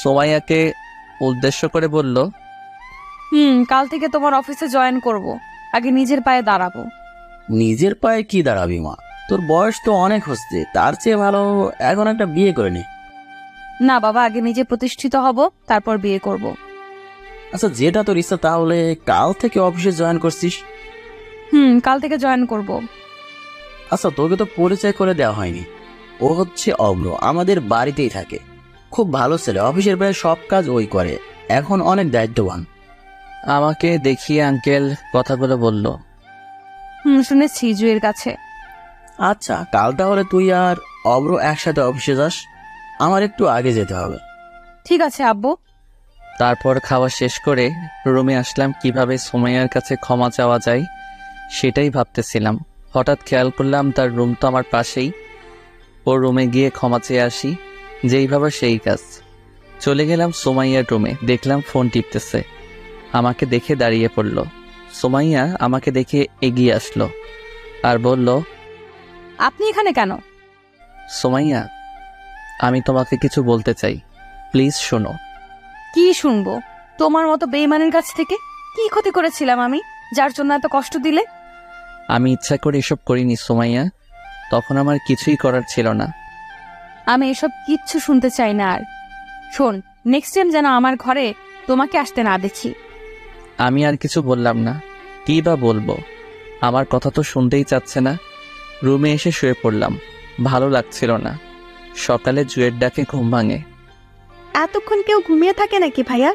সুমাইয়াকে উদ্দেশ্য করে বলল, কাল থেকে তোমার অফিসে জয়েন করব। আগে নিজের পায়ে দাঁড়াবো। নিজের পায়ে কি দাঁড়াবি মা? তোর বয়স তো অনেক হচ্ছে, তার চেয়ে ভালো এখন একটা বিয়ে করে নে। না বাবা, আগে নিজে প্রতিষ্ঠিত হব, তারপর বিয়ে করব। আচ্ছা, যেটা তোর ইচ্ছা, তাহলে কাল থেকে অফিসে জয়েন করছিস? কাল থেকে জয়েন করব। আচ্ছা, তোকে তো পরিচয় করে দেওয়া হয়নি। ও হচ্ছে অব্র, আমাদের বাড়িতেই থাকে। খুব ভালো ছেলে, অফিসের প্রায় সব কাজ ওই করে, এখন অনেক দায়িত্ববান। আমাকে দেখিয়ে আঙ্কেল কথাগুলো বলল। শুনেছি জুয়ের কাছে। আচ্ছা, কাল তাহলে তুই আর অব্র একসাথে অফিসে যাস, আমার একটু আগে যেতে হবে। ঠিক আছে আব্বু। তারপর খাওয়া শেষ করে রুমে আসলাম। কিভাবে সুমাইয়ার কাছে ক্ষমা চাওয়া যায় সেটাই ভাবতেছিলাম। হঠাৎ খেয়াল করলাম তার রুম তো আমার পাশেই। ওর রুমে গিয়ে ক্ষমা চেয়ে আসি, যেইভাবে সেই কাজ। চলে গেলাম সুমাইয়ার রুমে, দেখলাম ফোন টিপতেছে। আমাকে দেখে দাঁড়িয়ে পড়ল। সুমাইয়া আমাকে দেখে এগিয়ে আসলো আর বলল, আপনি এখানে কেন? সুমাইয়া, আমি তোমাকে কিছু বলতে চাই, প্লিজ শোনো। কি শুনবো? তোমার মতো বেইমানের কাছ থেকে? কি ক্ষতি করেছিলাম আমি, যার জন্য এত কষ্ট দিলে? আমি ইচ্ছা করে এসব করিনি সুমাইয়া, তখন আমার কিছুই করার ছিল না। আমি এসব কিচ্ছু শুনতে চাই না। আর শোন, নেক্সট টাইম যেন আমার ঘরে তোমাকে আসতে না দেখি। আমি আর কিছু বললাম না। কি বা বলবো, আমার কথা তো শুনতেই চাচ্ছে না। রুমে এসে শুয়ে পড়লাম, ভালো লাগছিল না। সকালে জুয়ের ডাকে ঘুম ভাঙে। এতক্ষণ কেউ ঘুমিয়ে থাকে নাকি ভাইয়া?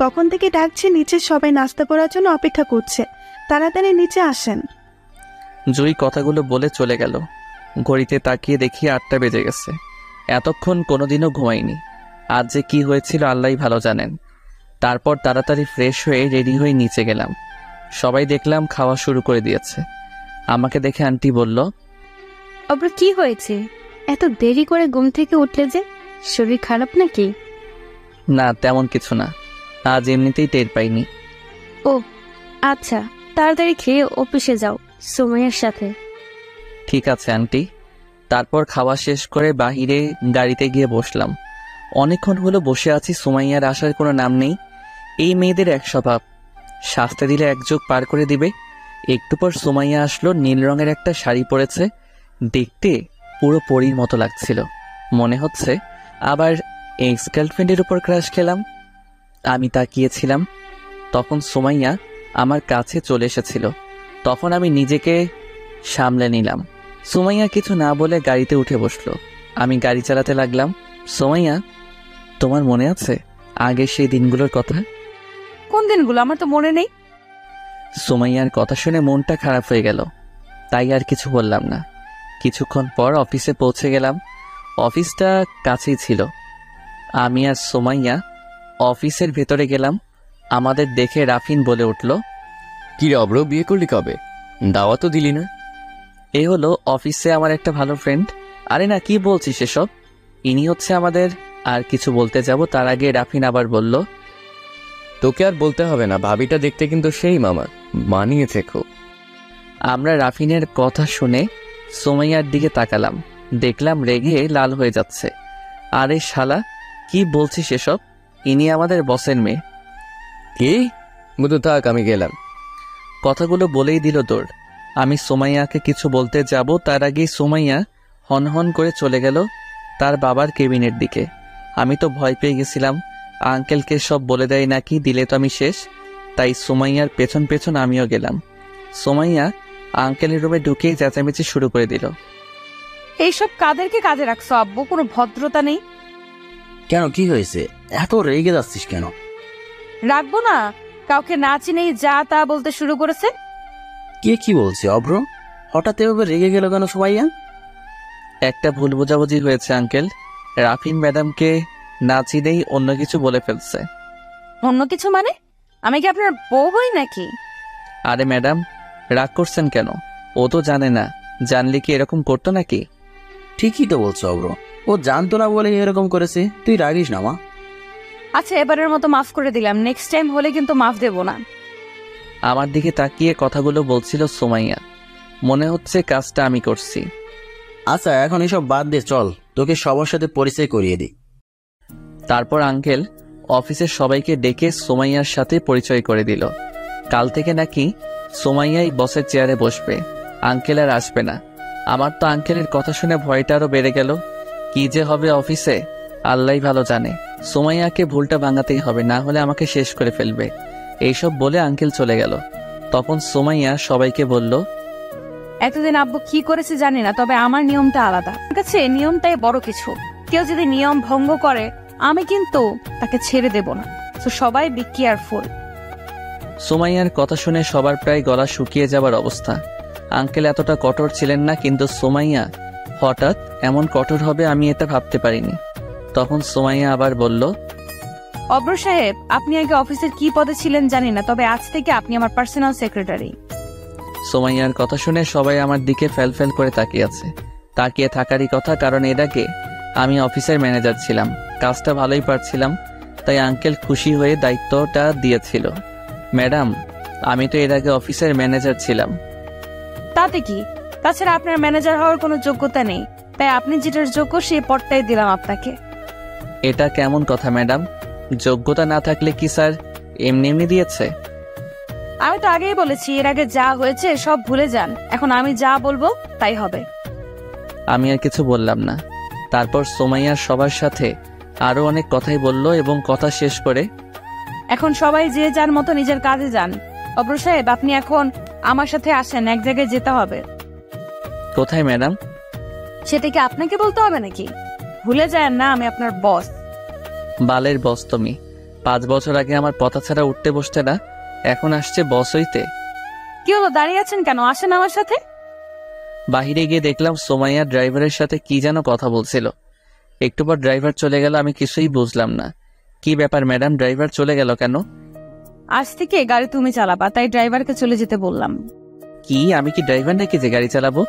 কখন থেকে ডাকছে, নিচে সবাই নাস্তা করার জন্য অপেক্ষা করছে, তাড়াতাড়ি নিচে আসেন। জুই কথাগুলো বলে চলে গেল। ঘড়িতে তাকিয়ে দেখি 8টা বেজে গেছে। এতক্ষণ কোনোদিনও ঘুমাইনি। আজ যে কি হয়েছিল আল্লাহই ভালো জানেন। তারপর তাড়াতাড়ি ফ্রেশ হয়ে রেডি হয়ে নিচে গেলাম। সবাই দেখলাম খাওয়া শুরু করে দিয়েছে। আমাকে দেখে আন্টি বলল, অব্র কি হয়েছে? এত দেরি করে ঘুম থেকে উঠলে যে? শরীর খারাপ নাকি? না, তেমন কিছু না, আজ এমনিতেই টের পাইনি। ও আচ্ছা, তাড়াতাড়ি খেয়ে অফিসে যাও সুমাইয়ার সাথে। ঠিক আছে আন্টি। তারপর খাওয়া শেষ করে বাহিরে গাড়িতে গিয়ে বসলাম। অনেকক্ষণ হলো বসে আছি, সুমাইয়ার আসার কোনো নাম নেই। এই মেয়েদের এক স্বভাব, শাস্তি দিলে এক যুগ পার করে দিবে। একটু পর সুমাইয়া আসলো, নীল রঙের একটা শাড়ি পরেছে, দেখতে পুরো পরীর মতো লাগছিল। মনে হচ্ছে আবার এক্স গার্লফ্রেন্ডের উপর ক্রাশ খেলাম। আমি তাকিয়েছিলাম, তখন সুমাইয়া আমার কাছে চলে এসেছিল। তখন আমি নিজেকে সামলে নিলাম। সুমাইয়া কিছু না বলে গাড়িতে উঠে বসলো। আমি গাড়ি চালাতে লাগলাম। সুমাইয়া, তোমার মনে আছে আগের সেই দিনগুলোর কথা? কোন দিনগুলো? আমার তো মনে নেই। সুমাইয়ার কথা শুনে মনটা খারাপ হয়ে গেল, তাই আর কিছু বললাম না। কিছুক্ষণ পর অফিসে পৌঁছে গেলাম। অফিসটা কাছেই ছিল। আমি আর সুমাইয়া অফিসের ভেতরে গেলাম। আমাদের দেখে রাফিন বলে উঠল, কি রে অব্র, বিয়ে করলি কবে? দাওয়াতও দিলি না। এ হলো অফিসে আমার একটা ভালো ফ্রেন্ড। আরে না, কি বলছিস এসব? ইনি হচ্ছে আমাদের। আর কিছু বলতে যাব তার আগে রাফিন আবার বলল, তোকে আর বলতে হবে না, ভাবিটা দেখতে কিন্তু সেই মামা, মানিয়েছে খুব। আমরা রাফিনের কথা শুনে সুমাইয়ার দিকে তাকালাম, দেখলাম রেগে লাল হয়ে যাচ্ছে। আরে শালা, কি বলছিস এসব? ইনি আমাদের বসের মেয়ে। কি? বুধু থাক, আমি গেলাম। কথাগুলো বলেই দিল তোর। আমি সুমাইয়াকে কিছু বলতে যাব, তার আগেই সুমাইয়া হনহন করে চলে গেল তার বাবার কেবিনের দিকে। আমি তো ভয় পেয়ে গেছিলাম, আঙ্কেলকে সব বলে দেয় নাকি, দিলে তো আমি শেষ। তাই সুমাইয়ার পেছন পেছন আমিও গেলাম। সুমাইয়া আঙ্কেলের রুমে ঢুকেই চেঁচামেচি শুরু করে দিল, এইসব কাদেরকে কাজে রাখছো আব্বু? কোনো ভদ্রতা নেই। কেন, কি হয়েছে? এত রেগে যাচ্ছিস কেন? রাখবো না? কাউকে না চিনেই যা তা বলতে শুরু করেছে। কে কি বলছে অভ্র? হঠাৎ এভাবে রেগে গেল কেন সুমাইয়া? একটা ভুল বোঝাবুঝি হয়েছে আঙ্কেল। রাফিন ম্যাডামকে না চিনেই অন্য কিছু বলে ফেলছে। অন্য কিছু মানে? আমি কি আপনার বউ হই নাকি? আরে ম্যাডাম, রাগ করছেন কেন? ও তো জানে না, জানলে কি এরকম করতো নাকি? ঠিকই তো বলছো অভ্র, ও জানতো না বলে এরকম করেছে। তুই রাগিস না মা। আচ্ছা, এবারের মতো মাফ করে দিলাম, নেক্সট টাইম হলে কিন্তু মাফ দেবো না। আমার দিকে তাকিয়ে কথাগুলো বলছিল সুমাইয়া। মনে হচ্ছে কাজটা আমি করছি। আচ্ছা, এখন এসব বাদ দে, চল তোকে সবার সাথে পরিচয় করিয়ে দিই। তারপর আঙ্কেল অফিসের সবাইকে ডেকে সুমাইয়ার সাথে পরিচয় করে দিল। কাল থেকে নাকি সুমাইয়াই বসের চেয়ারে বসবে, আঙ্কেল আর আসবে না। আমার তো আঙ্কেলের কথা শুনে ভয়টা আরো বেড়ে গেল। কি যে হবে অফিসে আল্লাহই ভালো জানে। সুমাইয়াকে ভুলটা ভাঙাতেই হবে, না হলে আমাকে শেষ করে ফেলবে। এইসব বলে আঙ্কেল চলে গেল। তখন সুমাইয়া সবাইকে বলল, এতদিন আব্বু কি করেছে জানি না, তবে আমার নিয়মটা আলাদা। আমার কাছে নিয়মটাই বড় কিছু। কেউ যদি নিয়ম ভঙ্গ করে আমি কিন্তু তাকে ছেড়ে দেব না। তো সবাই বি কেয়ারফুল। সুমাইয়ার কথা শুনে সবার প্রায় গলা শুকিয়ে যাবার অবস্থা। আঙ্কেল এতটা কঠোর ছিলেন না, কিন্তু সুমাইয়া হঠাৎ এমন কঠোর হবে আমি এটা ভাবতে পারিনি। তখন সুমাইয়া আবার বলল, অব্র সাহেব, আপনি আগে অফিসের কি পদে ছিলেন জানি না, তবে আজ থেকে আপনি আমার পার্সোনাল সেক্রেটারি। সুমাইয়ার কথা শুনে সবাই আমার দিকে ফেল ফেল করে তাকিয়ে আছে। তাকিয়ে থাকারই কথা, কারণ এর আগে আমি অফিসের ম্যানেজার ছিলাম, কাজটা ভালোই পারছিলাম, তাই আঙ্কেল খুশি হয়ে দায়িত্বটা দিয়েছিল। ম্যাডাম, আমি তো এর আগে অফিসের ম্যানেজার ছিলাম। তাতে কি? তাছাড়া আপনার ম্যানেজার হওয়ার কোনো যোগ্যতা নেই, তাই আপনি যেটার যোগ্য সেই পদটাই দিলাম আপনাকে। এটা কেমন কথা ম্যাডাম? যোগ্যতা না থাকলে কি স্যার এমনি এমনি দিয়েছে? আমি তো আগেই বলেছি, এর আগে যা হয়েছে সব ভুলে যান। এখন আমি যা বলবো তাই হবে। আমি আর কিছু বললাম না। তারপর সুমাইয়া সবার সাথে আরো অনেক কথাই বলল এবং কথা শেষ করে, এখন সবাই যে যার মতো নিজের কাজে যান। অব্র সাহেব, আপনি এখন আমার সাথে আসেন, এক জায়গায় যেতে হবে। কোথায় ম্যাডাম? সেটা কি আপনাকে বলতে হবে নাকি? ভুলে যায় না, আমি আপনার বস। বালের বস তুমি। 5 বছর আগে আমার পথা ছাড়া উঠতে বসতে না, এখন আসছে বস হইতে। কি হলো, দাঁড়িয়ে আছেন কেন? আসেন আমার সাথে। বাহিরে গিয়ে দেখলাম সুমাইয়া ড্রাইভারের সাথে কি যেন কথা বলছিল। একটু পর ড্রাইভার চলে গেল, আমি কিছুই বুঝলাম না। কি ব্যাপার ম্যাডাম, ড্রাইভার চলে গেল কেন? আজ থেকে গাড়ি তুমি চালাবা, তাই ড্রাইভারকে চলে যেতে বললাম। কি, আমি কি ড্রাইভার নাকি যে গাড়ি চালাবো?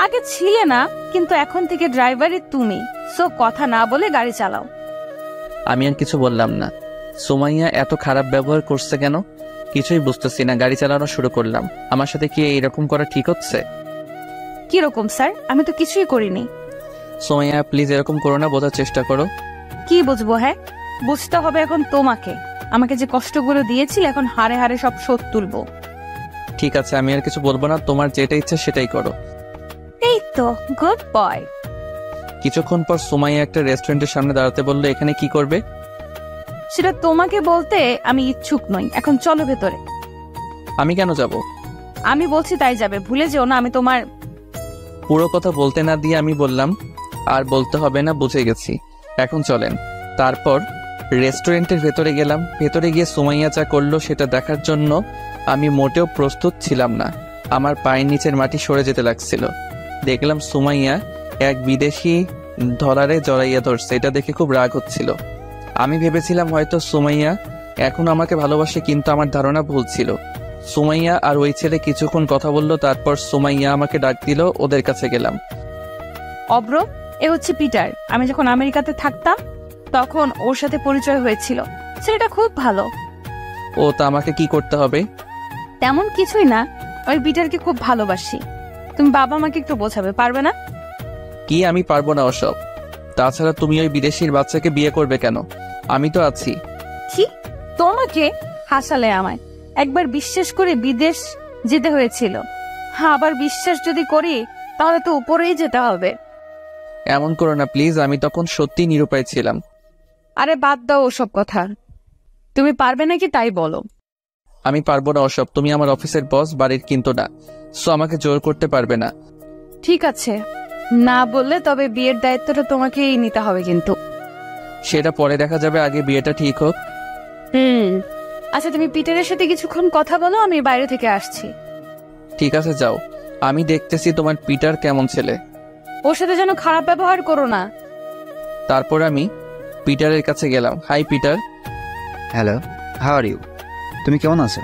আগে ছিলে না, কিন্তু এখন থেকে ড্রাইভারই তুমি। সো কথা না বলে গাড়ি চালাও। আমি আর কিছু বললাম না। সুমাইয়া এত খারাপ ব্যবহার করছে কেন কিছুই বুঝতেছি না। গাড়ি চালানো শুরু করলাম। আমার সাথে কি এইরকম করা ঠিক হচ্ছে? কিরকম স্যার? আমি তো কিছুই করিনি। সুমাইয়া প্লিজ এরকম করো না, বোঝার চেষ্টা করো। কি বুঝবো? হ্যাঁ, বুঝতে হবে এখন তোমাকে। আমাকে যে কষ্টগুলো দিয়েছিল এখন হারে হারে সব শোধ তুলবো। ঠিক আছে, আমি আর কিছু বলবো না, তোমার যেটা ইচ্ছা সেটাই করো। এই তো গুড বয়। কিছুক্ষণ পর সুমাইয়া একটা রেস্টুরেন্টের সামনে দাঁড়াতে বললো, এখানে কি করবে? সেটা তোমাকে বলতে আমি ইচ্ছুক নই। এখন চলো ভেতরে। আমি কেন যাব? আমি বলছি তাই যাবে, ভুলে যেও না আমি তোমার। পুরো কথা বলতে না দিয়ে আমি বললাম, আর বলতে হবে না, বুঝে গেছি, এখন চলেন। তারপর রেস্টুরেন্টের ভেতরে গেলাম। ভেতরে গিয়ে সুমাইয়া যা করলো সেটা দেখার জন্য আমি মোটেও প্রস্তুত ছিলাম না। আমার পায়ের নিচের মাটি সরে যেতে লাগছিল। দেখলাম সুমাইয়া এক বিদেশি ডলারে জড়াইয়া ধরছে। এটা দেখে খুব রাগ হচ্ছিল। আমি ভেবেছিলাম হয়তো সুমাইয়া এখন আমাকে ভালোবাসে, কিন্তু আমার ধারণা ভুল ছিল। সুমাইয়া আর ওই ছেলে কিছুক্ষণ কথা বললো। তারপর সুমাইয়া আমাকে ডাক দিল, ওদের কাছে গেলাম। অব্র, এ হচ্ছে পিটার। আমি যখন আমেরিকাতে থাকতাম তখন ওর সাথে পরিচয় হয়েছিল। ছেলেটা খুব ভালো। ও তা আমাকে কি করতে হবে? তেমন কিছুই না, ওই পিটারকে খুব ভালোবাসি। তুমি বাবা মাকে একটু বোঝাবে, পারবে না? কি আমি পারবো না ওসব। তাছাড়া তুমি ওই বিদেশির বাচ্চাকে বিয়ে করবে কেন? আমি তো আছি। কি তোমাকে হাসালে আমায়? একবার বিশ্বাস করে বিদেশ যেতে হয়েছিল, হ্যাঁ আবার বিশ্বাস যদি করি তাহলে তো উপরেই যেতে হবে। এমন করো না প্লিজ, আমি তখন সত্যি নিরুপায় ছিলাম। আরে বাদ দাও ওসব কথা। তুমি পারবে নাকি তাই বলো। আমি পারবো না ওসব। তুমি আমার অফিসের বস, বাড়ির কিন্তু না, সো আমাকে জোর করতে পারবে না। ঠিক আছে, না বললে তবে বিয়ের দায়িত্বটা তোমাকেই নিতে হবে কিন্তু। সেটা পরে দেখা যাবে, আগে বিয়েটা ঠিক হোক। আচ্ছা তুমি পিটারের সাথে কিছুক্ষণ কথা বলো, আমি বাইরে থেকে আসছি। ঠিক আছে যাও, আমি দেখতেছি তোমার পিটার কেমন ছেলে। ওর সাথে যেন খারাপ ব্যবহার করো না। তারপর আমি পিটারের কাছে গেলাম। Hi Peter. Hello, how are you? তুমি কেমন আছো?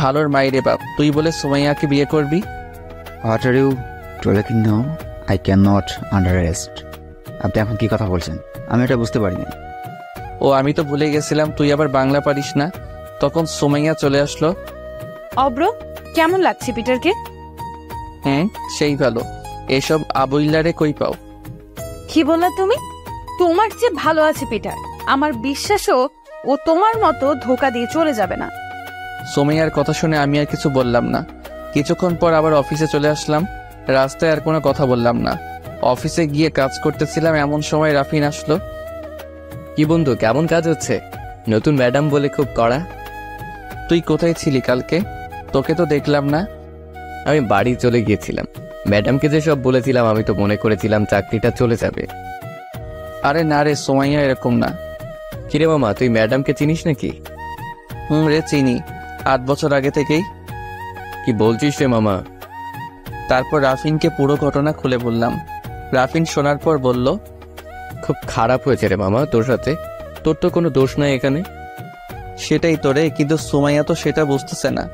ভালোর মাইরে বাপ, তুই বলে সুমাইয়াকে বিয়ে করবি? What are you talking now? I can not understand. আপনি এখন কি কথা বলছেন? আমি এটা বুঝতে পারিনি। ও আমি তো ভুলে গেছিলাম তুই আবার বাংলা পারিস না। তখন সুমাইয়া চলে আসলো। অব্র, কেমন লাগছে পিটারকে? হ্যাঁ সেই ভালো। এসব আবইলারে কই পাও? কি বললা তুমি? তোমার যে ভালো আছে পিটার, আমার বিশ্বাসও ও তোমার মতো ধোকা দিয়ে চলে যাবে না। সুমাইয়ার কথা শুনে আমি আর কিছু বললাম না। কিছুক্ষণ পর আবার অফিসে চলে আসলাম। রাস্তায় আর কোনো কথা বললাম না। অফিসে গিয়ে কাজ করতেছিলাম, এমন সময় রাফিন আসলো। কি বন্ধু, কেমন কাজ হচ্ছে? নতুন ম্যাডাম বলে খুব কড়া। তুই কোথায় ছিলি কালকে? তোকে তো দেখলাম না। আমি বাড়ি চলে গিয়েছিলাম। ম্যাডামকে যে সব বলেছিলাম আমি তো মনে করেছিলাম চাকরিটা চলে যাবে। আরে না রে, সুমাইয়া এরকম না। কিরে মামা, তুই ম্যাডামকে চিনিস নাকি? রে চিনি, 8 বছর আগে থেকেই। কি বলছিস রে মামা? তারপর রাফিনকে পুরো ঘটনা খুলে বললাম। রাফিন শোনার পর বলল, খুব খারাপ হয়েছে রে মামা তোর সাথে। তোর তো কোনো দোষ নাই এখানে। সেটাই তো রে, কিন্তু সুমাইয়া তো সেটা বুঝতেছে না।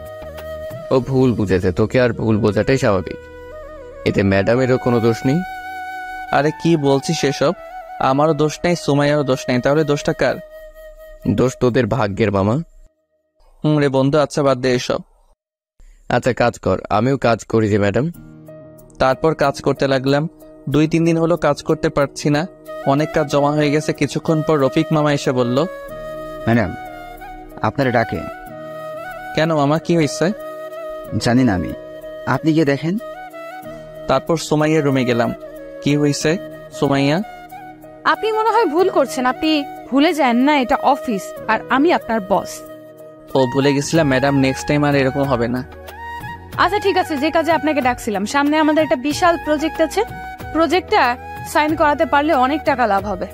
ও ভুল বুঝেছে, তোকে আর ভুল বোঝাটাই স্বাভাবিক। এতে ম্যাডামেরও কোনো দোষ নেই। আরে কি বলছিস সেসব? আমারও দোষ নেই, সুমাইয়ারও দোষ নেই, তাহলে দোষটা কার? দোষ তোদের ভাগ্যের মামা। রে বন্ধু, আচ্ছা বাদ দে এসব। আচ্ছা কাজ কর, আমিও কাজ করি যে ম্যাডাম। তারপর কাজ করতে লাগলাম। 2-3 দিন হলো কাজ করতে পারছি না, অনেক কাজ জমা হয়ে গেছে। কিছুক্ষণ পর রফিক মামা এসে বলল, ম্যাডাম আপনারা ডাকে। কেন মামা, কি হয়েছে? জানি না আমি, আপনি গিয়ে দেখেন। তারপর সুমাইয়ার রুমে গেলাম। কি হয়েছে সুমাইয়া? আপনি মনে হয় ভুল করছেন। আপনি ভুলে যান না এটা অফিস আর আমি আপনার বস। ও ভুলে গেছিলাম ম্যাডাম, নেক্সট টাইম আর এরকম হবে না। আচ্ছা ঠিক আছে, যে কাজে আপনাকে ডাকছিলাম, সামনে আমাদের একটা বিশাল প্রজেক্ট আছে। প্রজেক্টটা সাইন করাতে পারলে অনেক টাকা লাভ হবে।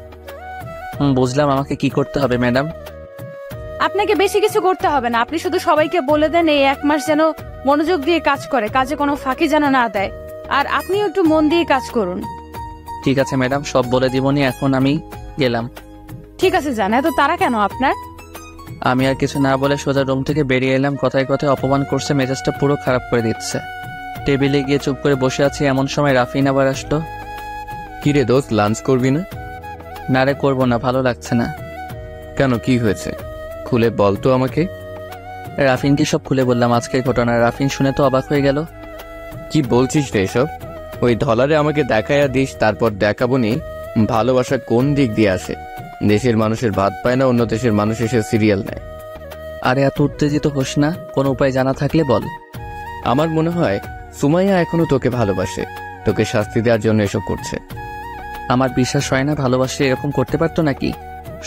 বুঝলাম, আমাকে কি করতে হবে ম্যাডাম? আপনাকে বেশি কিছু করতে হবে না। আপনি শুধু সবাইকে বলে দেন এই 1 মাস যেন মনোযোগ দিয়ে কাজ করে, কাজে কোনো ফাঁকি যেন না দেয়। আর আপনিও একটু মন দিয়ে কাজ করুন। ঠিক আছে ম্যাডাম, সব বলে দিবনি। এখন আমি গেলাম। ঠিক আছে যান, এত তারা কেন আপনার? আমি আর কিছু না বলে সোজা রুম থেকে বেরিয়ে এলাম। কথায় কথায় অপমান করছে, মেজাজটা পুরো খারাপ করে দিচ্ছে। টেবিলে গিয়ে চুপ করে বসে আছি, এমন সময় রাফিন আবার আসলো। কি রে দোস্ত, লাঞ্চ করবি না? না রে, করবো না, ভালো লাগছে না। কেন, কি হয়েছে? খুলে বল তো আমাকে। রাফিনকে সব খুলে বললাম আজকের ঘটনা। রাফিন শুনে তো অবাক হয়ে গেল। কি বলছিস রে এসব? ওই ধলারে আমাকে দেখাইয়া দিস, তারপর দেখাবো নি ভালোবাসা কোন দিক দিয়ে আসে। দেশের মানুষের ভাত পায় না, অন্য দেশের মানুষ এসে সিরিয়াল নেয়। আরে এত উত্তেজিত হোস না, কোনো উপায় জানা থাকলে বল। আমার মনে হয় সুমাইয়া এখনো তোকে ভালোবাসে, তোকে শাস্তি দেওয়ার জন্য এসব করছে। আমার বিশ্বাস হয় না ভালোবাসে এরকম করতে পারতো নাকি।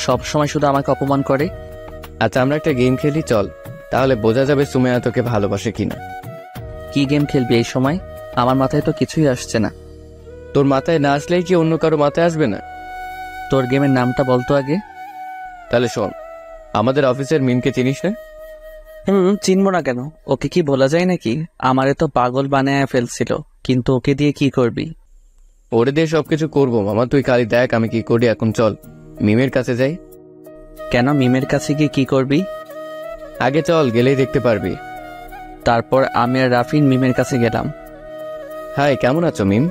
সব সময় শুধু আমাকে অপমান করে। আচ্ছা, আমরা একটা গেম খেলি চল, তাহলে বোঝা যাবে সুমাইয়া তোকে ভালোবাসে কিনা। কি গেম খেলবি এই সময়? আমার মাথায় তো কিছুই আসছে না। তোর মাথায় না আসলেই কি অন্য কারো মাথায় আসবে না? তোর গেমের নামটা বলতো আগে। তাহলে শোন, আমাদের অফিসের মিমকে চিনিস না? চিনবো না কেন? ওকে কি বলা যায় নাকি? আমারে তো পাগল বানায় ফেলছিল, কিন্তু ওকে দিয়ে কি করবি? ওরে দিয়ে সবকিছু করবো মামা, তুই খালি দেখ আমি কি করি। এখন চল মিমের কাছে যাই। কেন, মিমের কাছে গিয়ে কি করবি? আগে চল, গেলেই দেখতে পারবি। তারপর আমি আর রাফিন মিমের কাছে গেলাম। হাই, কেমন আছো মিম?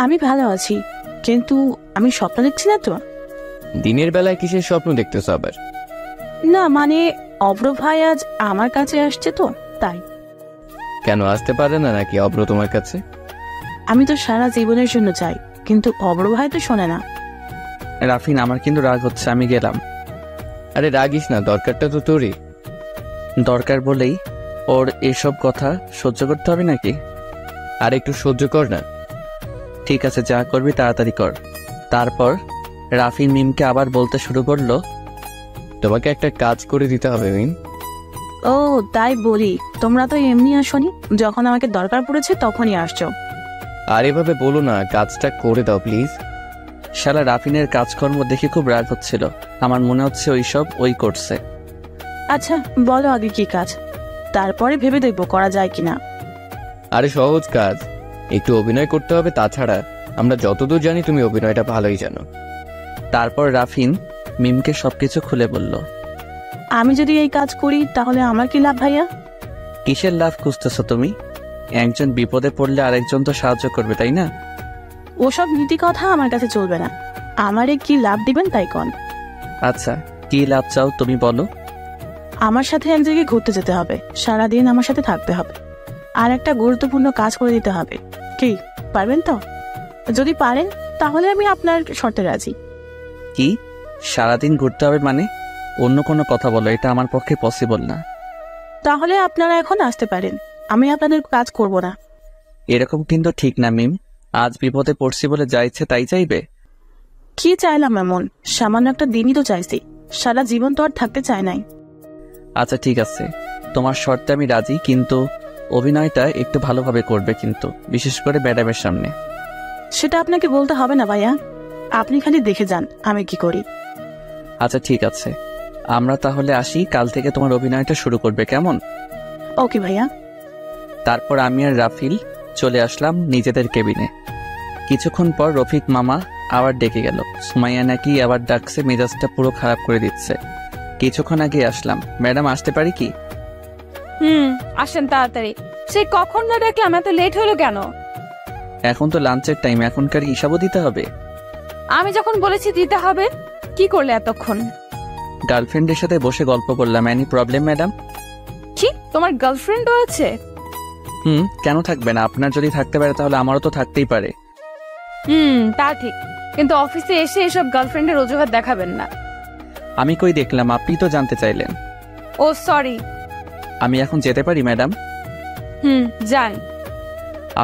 আমি ভালো আছি, কিন্তু আমি স্বপ্ন দেখছি না তো? দিনের বেলায় কিসের স্বপ্ন দেখতেছো আবার? না মানে অব্র ভাই আজ আমার কাছে আসছে তো তাই। কেন আসতে পারে না নাকি অব্র তোমার কাছে? আমি তো সারা জীবনের জন্য চাই, কিন্তু অব্র ভাই তো শোনে না। রাফিন, আমার কিন্তু রাগ হচ্ছে, আমি গেলাম। আরে রাগিস না, দরকারটা তো তোরই। দরকার বলেই ওর এসব কথা সহ্য করতে হবে নাকি? আর একটু সহ্য কর না। ঠিক আছে, যা করবি তাড়াতাড়ি কর। তারপর রাফিন মিমকে আবার বলতে শুরু করলো, তোমাকে একটা কাজ করে দিতে হবে মিম। ও তাই বলি, তোমরা তো এমনি আসনি, যখন আমাকে দরকার পড়েছে তখনই আসছো। আর এভাবে বলো না, কাজটা করে দাও প্লিজ। শালা রাফিনের কাজকর্ম দেখে খুব রাগ হচ্ছিল। আমার মনে হচ্ছে ওইসব ওই করছে। আচ্ছা বলো আগে কি কাজ, তারপরে ভেবে দেখবো করা যায় কিনা। আরে সহজ কাজ, একটু অভিনয় করতে হবে। তাছাড়া আমরা যতদূর জানি তুমি অভিনয়টা ভালোই জানো। তারপর রাফিন মিমকে সবকিছু খুলে বলল। আমি যদি এই কাজ করি তাহলে আমার কি লাভ ভাইয়া? কিসের লাভ খুঁজতেছো তুমি? একজন বিপদে পড়লে আরেকজন তো সাহায্য করবে, তাই না? ওসব নীতি কথা আমার কাছে চলবে না। আমারে কি লাভ দিবেন তাই কন। আচ্ছা, কি লাভ চাও তুমি বলো। আমার সাথে এক জায়গায় ঘুরতে যেতে হবে, সারাদিন আমার সাথে থাকতে হবে, আর একটা গুরুত্বপূর্ণ কাজ করে দিতে হবে। কি পারবেন তো? যদি পারেন তাহলে আমি আপনার শর্তে রাজি। কি সারাদিন ঘুরতে হবে মানে? অন্য কোনো কথা বলো, এটা আমার পক্ষে পসিবল না। তাহলে আপনারা এখন আসতে পারেন, আমি আপনাদের কাজ করব না। এরকম কিন্তু ঠিক না মিম। আজ বিপদে পড়ছি বলে যা ইচ্ছে তাই চাইবে? কি চাইলাম এমন? সামান্য একটা দিনই তো চাইছি, সারা জীবন তো আর থাকতে চাই নাই। আচ্ছা ঠিক আছে, তোমার শর্তে আমি রাজি, কিন্তু অভিনয়টা একটু ভালোভাবে করবে, কিন্তু বিশেষ করে ম্যাডামের সামনে। সেটা আপনাকে বলতে হবে না ভাইয়া, আপনি খালি দেখে যান আমি কি করি। আচ্ছা ঠিক আছে, আমরা তাহলে আসি। কাল থেকে তোমার অভিনয়টা শুরু করবে, কেমন? ওকে ভাইয়া। তারপর আমি আর রাফিল চলে আসলাম নিজেদের কেবিনে। কিছুক্ষণ পর রফিক মামা আবার ডেকে গেল। সুমাইয়া নাকি আবার ডাকছে, মেজাজটা পুরো খারাপ করে দিচ্ছে। কিছুক্ষণ আগে আসলাম। ম্যাডাম আসতে পারি কি? আসেন তাড়াতাড়ি। সেই কখন না ডাকলাম, এত লেট হলো কেন? এখন তো লাঞ্চের টাইম, এখনকার হিসাবও দিতে হবে। আমি যখন বলেছি দিতে হবে, কি করলে এতক্ষণ? গার্লফ্রেন্ডের সাথে বসে গল্প করলাম। Any problem madam? কি তোমার গার্লফ্রেন্ড রয়েছে? কেন থাকবে না? আপনার যদি থাকতে পারে তাহলে আমারও তো থাকতেই পারে। তা ঠিক, কিন্তু অফিসে এসে এসব গার্লফ্রেন্ডের অজুহাত দেখাবেন না। আমি কই দেখলাম, আপনি তো জানতে চাইলেন। ও সরি। আমি এখন যেতে পারি ম্যাডাম? যান।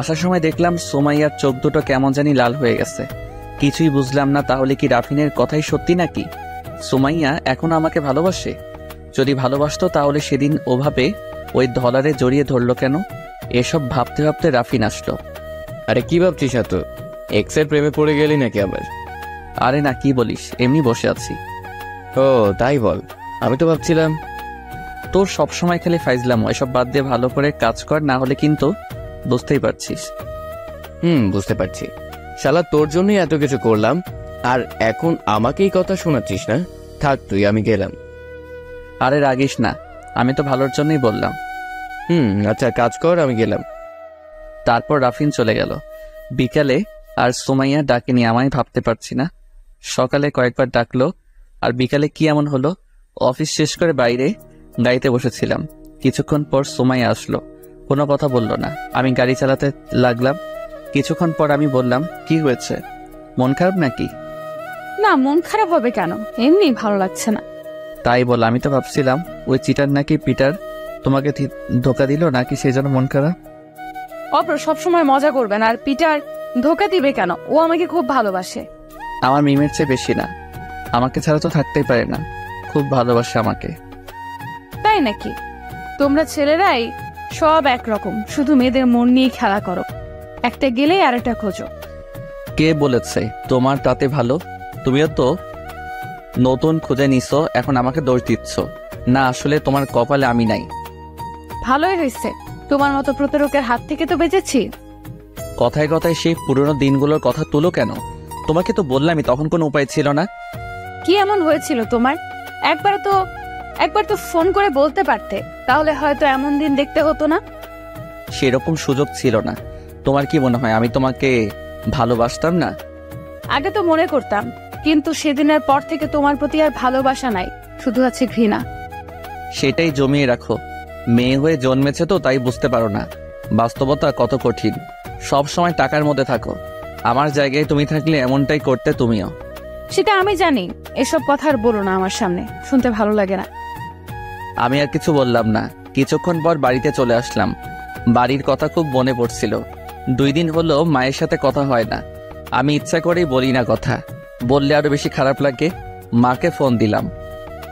আসার সময় দেখলাম সোমাইয়ার চোখ দুটো কেমন জানি লাল হয়ে গেছে। কিছুই বুঝলাম না, তাহলে কি রাফিনের কথাই সত্যি নাকি? সোমাইয়া এখন আমাকে ভালোবাসে? যদি ভালোবাসতো তাহলে সেদিন ওভাবে ওই ধলারে জড়িয়ে ধরলো কেন? এসব ভাবতে ভাবতে রাফিন আসলো। আরে কি ভাবছিস এত? এক্সের প্রেমে পড়ে গেলি নাকি আবার? আরে না, কি বলিস, এমনি বসে আছি। ও তাই বল, আমি তো ভাবছিলাম। তোর সবসময় খালি ফাইজলাম, এসব বাদ দিয়ে ভালো করে কাজ কর, না হলে কিন্তু বুঝতেই পারছিস। বুঝতে পারছি। শালা তোর জন্যই এত কিছু করলাম, আর এখন আমাকেই কথা শোনাচ্ছিস না? থাক তুই, আমি গেলাম। আরে রাগিস না, আমি তো ভালোর জন্যই বললাম। আচ্ছা কাজ কর, আমি গেলাম। তারপর রাফিন চলে গেল। বিকালে আর সুমাইয়া ডাকেনি আমায় ভাবতে পারছি না। সকালে কয়েকবার ডাকলো আর বিকালে কি এমন হলো। অফিস শেষ করে বাইরে গাড়িতে বসেছিলাম, কিছুক্ষণ পর সুমাইয়া আসলো, কোনো কথা বললো না। আমি গাড়ি চালাতে লাগলাম। কিছুক্ষণ পর আমি বললাম, কি হয়েছে, মন খারাপ নাকি? না, মন খারাপ হবে কেন, এমনি ভালো লাগছে না। তাই বল, আমি তো ভাবছিলাম ওই চিটার নাকি পিটার তোমাকে ধোকা দিল নাকি, সেই জন্য মন খারাপ। অপ্র সবসময় মজা করবেন, আর পিটার ধোকা দিবে কেন, ও আমাকে খুব ভালোবাসে। আমার মিমের চেয়ে বেশি না, আমাকে ছাড়া তো থাকতেই পারে না, খুব ভালোবাসে আমাকে। তাই নাকি? তোমরা ছেলেরাই সব একরকম, শুধু মেয়েদের মন নিয়ে খেলা করো, একটা গেলেই আরেকটা খোঁজো। কে বলেছে তোমার তাতে ভালো? তুমিও তো নতুন খুঁজে নিছো, এখন আমাকে দোষ দিচ্ছ। না, আসলে তোমার কপালে আমি নাই। ভালোই হয়েছে, তোমার মতো প্রতারকের হাত থেকে তো বেঁচেছি। কথায় কথায় সেই পুরনো দিনগুলোর কথা তুলো কেন? তোমাকে তো বললামই তখন কোনো উপায় ছিল না। কি এমন হয়েছিল তোমার? একবার তো ফোন করে বলতে পারতে, তাহলে হয়তো এমন দিন দেখতে হতো না। সেরকম সুযোগ ছিল না। তোমার কি মনে হয় আমি তোমাকে ভালোবাসতাম না? আগে তো মনে করতাম, কিন্তু সেদিনের পর থেকে তোমার প্রতি আর ভালোবাসা নাই, শুধু আছে ঘৃণা। সেটাই জমিয়ে রাখো। মেয়ে হয়ে জন্মেছে তো তাই বুঝতে পারো না বাস্তবতা কত কঠিন। সব সময় টাকার মধ্যে থাকো। আমার জায়গায় তুমি থাকলে এমনটাই করতে তুমিও। সেটা আমি জানি, এসব কথা আর বলো না আমার সামনে, শুনতে ভালো লাগে না। আমি আর কিছু বললাম না। কিছুক্ষণ পর বাড়িতে চলে আসলাম। বাড়ির কথা খুব মনে পড়ছিল। 2 দিন হলো মায়ের সাথে কথা হয় না। আমি ইচ্ছা করেই বলি না কথা, বললে আরো বেশি খারাপ লাগে। মাকে ফোন দিলাম।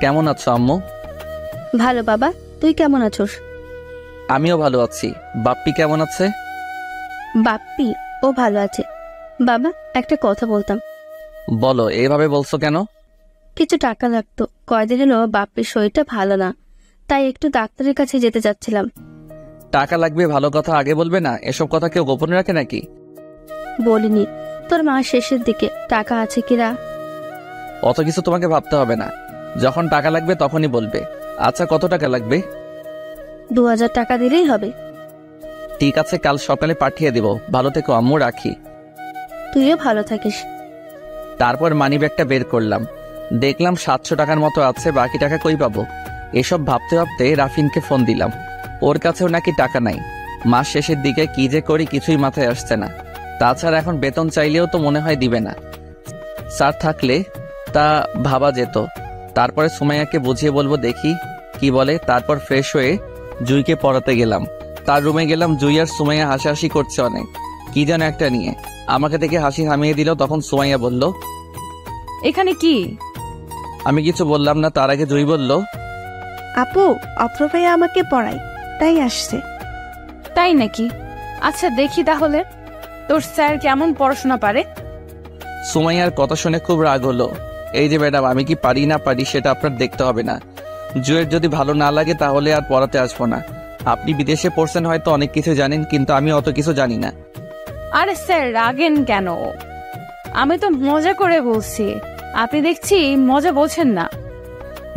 কেমন আছো আম্মু? ভালো বাবা, তুই কেমন আছোস? আমিও ভালো আছি। বাপ্পি কেমন আছে? বাপ্পি, ও ভালো আছে। বাবা, একটা কথা বলতাম। বলো, এভাবে বলছো কেন? কিছু টাকা লাগতো, কয়দিন হলো বাপ্পির শরীরটা ভালো না, তাই একটু ডাক্তারের কাছে যেতে চাচ্ছিলাম। টাকা লাগবে, ভালো কথা আগে বলবে না? এসব কথা কেউ গোপনে রাখে নাকি? বলিনি, তোর মা শেষের দিকে টাকা আছে কিনা। অত কিছু তোমাকে ভাবতে হবে না, যখন টাকা লাগবে তখনই বলবে। আচ্ছা, কত টাকা লাগবে? 2000 টাকা দিলেই হবে। ঠিক আছে, কাল সকালে পাঠিয়ে দেব। ভালো থেকো আম্মু, রাখি। তুইও ভালো থাকিস। তারপর মানিব্যাগটা বের করলাম, দেখলাম 700 টাকার মতো আছে। বাকি টাকা কই পাবো? এসব ভাবতে ভাবতে রাফিনকে ফোন দিলাম। ওর কাছেও নাকি টাকা নাই। মাস শেষের দিকে কি যে করি কিছুই মাথায় আসছে না। তাছাড়া এখন বেতন চাইলেও তো মনে হয় দিবে না। স্যার থাকলে তা ভাবা যেত। তারপরে সুমাইয়াকে বুঝিয়ে বলবো, দেখি কি বলে। তারপর ফ্রেশ হয়ে জুইকে পড়াতে গেলাম। তার রুমে গেলাম। জুই আর সুমাইয়া হাসাহাসি করছে অনেক, কি যেন একটা নিয়ে। আমাকে দেখে হাসি থামিয়ে দিল। তখন সুমাইয়া বলল, এখানে কি? আমি কিছু বললাম না। তার আগে জুই বলল, আপু, অপ্র ভাইয়া আমাকে পড়ায়, তাই আসছে। তাই নাকি? আচ্ছা দেখি তাহলে তোর স্যার কেমন পড়াশোনা পারে। সুমাইয়ার কথা শুনে খুব রাগ হলো। এই যে ম্যাডাম, আমি কি পারি না পারি সেটা আপনার দেখতে হবে না। জুয়ের যদি ভালো না লাগে তাহলে আর পড়াতে আসবো না। আপনি বিদেশে পড়ছেন, হয়তো অনেক কিছু জানেন, কিন্তু আমি অত কিছু জানি না। আরে স্যার রাগেন কেন? আমি তো মজা করে বলছি, আপনি দেখছি মজা বোঝেন না।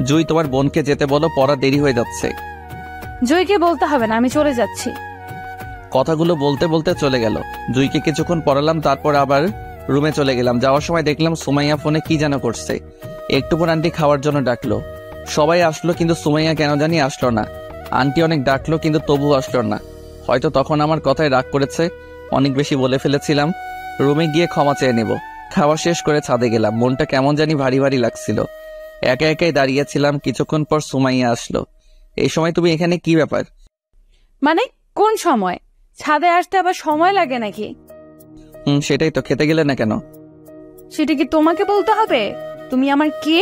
জুই, তোমার বোনকে যেতে বলো, পড়া দেরি হয়ে যাচ্ছে। জয়কে বলতে হবে না, আমি চলে যাচ্ছি। কথাগুলো বলতে বলতে চলে গেল। জুইকে কিছুক্ষণ পড়ালাম, তারপর আবার রুমে চলে গেলাম। যাওয়ার সময় দেখলাম সুমাইয়া ফোনে কি যেন করছে। একটু পর আন্টি খাওয়ার জন্য ডাকলো। সবাই আসলো, কিন্তু সুমাইয়া কেন জানি আসলো না। আন্টি অনেক ডাকলো, কিন্তু তবুও আসলো না। হয়তো তখন আমার কথায় রাগ করেছে, অনেক বেশি বলে ফেলেছিলাম। রুমে গিয়ে ক্ষমা চেয়ে নেব। খাওয়া শেষ করে ছাদে গেলাম। মনটা কেমন জানি ভারী ভারী লাগছিল। একা একাই দাঁড়িয়েছিলাম। কিছুক্ষণ পর সুমাইয়া আসলো। এই সময় তুমি এখানে, কি ব্যাপার? মানে কোন সময়? ছাদে আসতে আবার সময় লাগে নাকি? সেটাই তো। খেতে গেলে না কেন? সেটা কি তোমাকে বলতে হবে? তুমি আমার কে?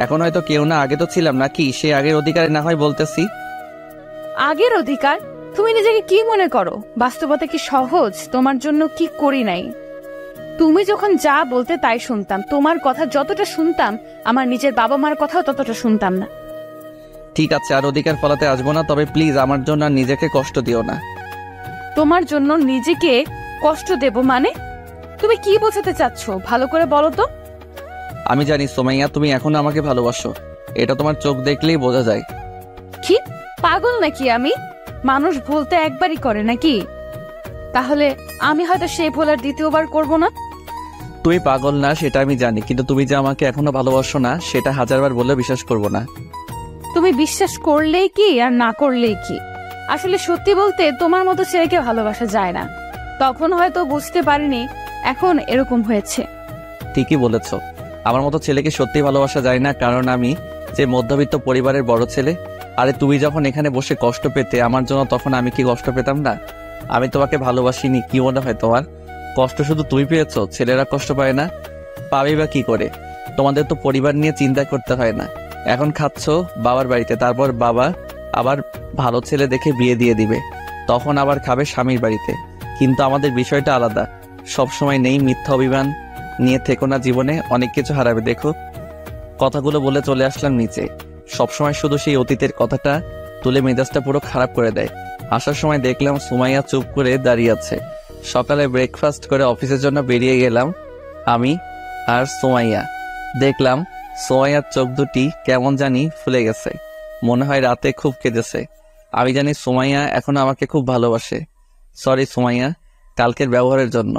এখন হয়তো কেউ না, আগে তো ছিলাম নাকি? সে আগের অধিকারে না হয় বলতেছি। আগের অধিকার? তুমি নিজেকে কি মনে করো? বাস্তবতা কি সহজ? তোমার জন্য কি করি নাই? তুমি যখন যা বলতে তাই শুনতাম। তোমার কথা যতটা শুনতাম, আমার নিজের বাবা মার কথাও ততটা শুনতাম না। ঠিক আছে, আর অধিকার ফলাতে আসবো না। তবে প্লিজ আমার জন্য আর নিজেকে কষ্ট দিও না। তোমার জন্য নিজেকে কষ্ট দেব মানে? তুমি কি বোঝাতে চাচ্ছ ভালো করে বলো তো। আমি জানি সুমাইয়া, তুমি এখনো আমাকে ভালোবাসো। এটা তোমার চোখ দেখলেই বোঝা যায়। কি পাগল নাকি আমি? মানুষ ভুলতে একবারই করে নাকি? তাহলে আমি হয়তো সেই ভুল আর দ্বিতীয়বার করব না। তুই পাগল না সেটা আমি জানি, কিন্তু তুমি যে আমাকে এখনো ভালোবাসো না সেটা হাজারবার বললেও বিশ্বাস করব না। তুমি বিশ্বাস করলেই কি আর না করলেই কি, আসলে সত্যি বলতে তোমার মতো ছেলেকে ভালোবাসা যায় না। তখন হয়তো বুঝতে পারিনি, এখন এরকম হয়েছে। ঠিকই বলেছ, আমার মতো ছেলেকে সত্যি ভালোবাসা যায় না, কারণ আমি যে মধ্যবিত্ত পরিবারের বড় ছেলে। আরে তুমি যখন এখানে বসে কষ্ট পেতে আমার জন্য, তখন আমি কি কষ্ট পেতাম না? আমি তোমাকে ভালোবাসিনি, কি মনে হয় তোমার? কষ্ট শুধু তুই পেয়েছো, ছেলেরা কষ্ট পায় না? পাবে বা কি করে? তোমাদের তো পরিবার নিয়ে চিন্তা করতে হয় না। এখন খাচ্ছ বাবার বাড়িতে, তারপর বাবা আবার ভালো ছেলে দেখে বিয়ে দিয়ে দিবে, তখন আবার খাবে স্বামীর বাড়িতে। কিন্তু আমাদের বিষয়টা আলাদা, সব সময় নেই মিথ্যা অভিমান নিয়ে থেকো না, জীবনে অনেক কিছু হারাবে। দেখো, কথাগুলো বলে চলে আসলাম নিচে। সবসময় শুধু সেই অতীতের কথাটা তুলে মেজাজটা পুরো খারাপ করে দেয়। আসার সময় দেখলাম সুমাইয়া চুপ করে দাঁড়িয়ে আছে। সকালে ব্রেকফাস্ট করে অফিসের জন্য বেরিয়ে গেলাম আমি আর সুমাইয়া। দেখলাম সুমাইয়ার চোখ দুটি কেমন জানি ফুলে গেছে, মনে হয় রাতে খুব কেঁদেছে। আমি জানি সুমাইয়া এখন আমাকে খুব ভালোবাসে। সরি সুমাইয়া, কালকের ব্যবহারের জন্য।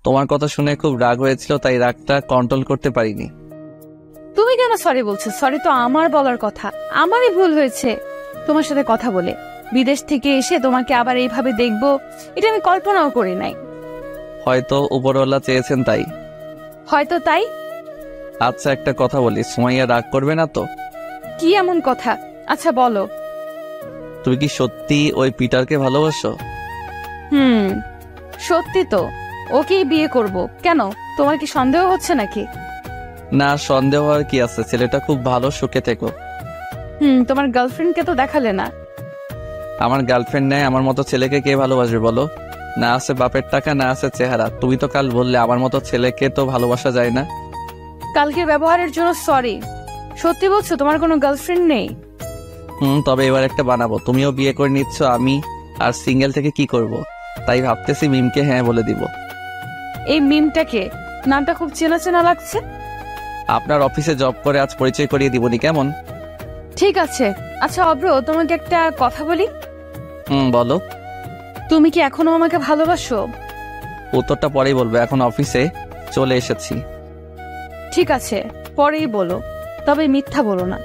তোমার কথা শুনে খুব রাগ হয়েছিল, তাই রাগটা কন্ট্রোল করতে পারিনি। তুমি কেন সরি বলছো? সরি তো আমার বলার কথা, আমারই ভুল হয়েছে তোমার সাথে কথা বলে। বিদেশ থেকে এসে তোমাকে আবার এইভাবে দেখবো, এটা আমি কল্পনাও করি নাই। হয়তো উপরওয়ালা চেয়েছেন তাই। হয়তো তাই। আচ্ছা একটা কথা বলি, সুমাইয়া রাগ করবে না তো? কি এমন কথা? আচ্ছা বলো। তুমি কি সত্যি ওই পিটারকে ভালোবাসো? সত্যি তো, ওকেই বিয়ে করব। কেন, তোমার কি সন্দেহ হচ্ছে নাকি? না, সন্দেহ হওয়ার কি আছে, ছেলেটা খুব ভালো, সুখে থেকো। তোমার গার্লফ্রেন্ডকে তো দেখালে না। আমার গার্লফ্রেন্ড নেই, আমার মতো ছেলেকে কে ভালোবাসবে বলো? না আছে বাপের টাকা, না আছে চেহারা। তুমি তো কাল বললে আমার মতো ছেলেকে তো ভালোবাসা যায় না। কালকের ব্যবহারের জন্য সরি। সত্যি বলছো তোমার কোনো গার্লফ্রেন্ড নেই? তবে এবার একটা বানাবো। তুমিও বিয়ে করে নিচ্ছ, আমি আর সিঙ্গেল থেকে কি করব? তাই ভাবতেছি মিমকে হ্যাঁ বলে দিব। এই মিমটাকে? নামটা খুব চেনা চেনা লাগছে। আপনার অফিসে জব করে, আজ পরিচয় করিয়ে দিবনি, কেমন? ঠিক আছে। আচ্ছা অব্র, তোমাকে একটা কথা বলি। বলো। তুমি কি এখনো আমাকে ভালোবাসো? উত্তরটা পরেই বলবো, এখন অফিসে চলে এসেছি। ঠিক আছে, পরেই বলো, তবে মিথ্যা বলো না।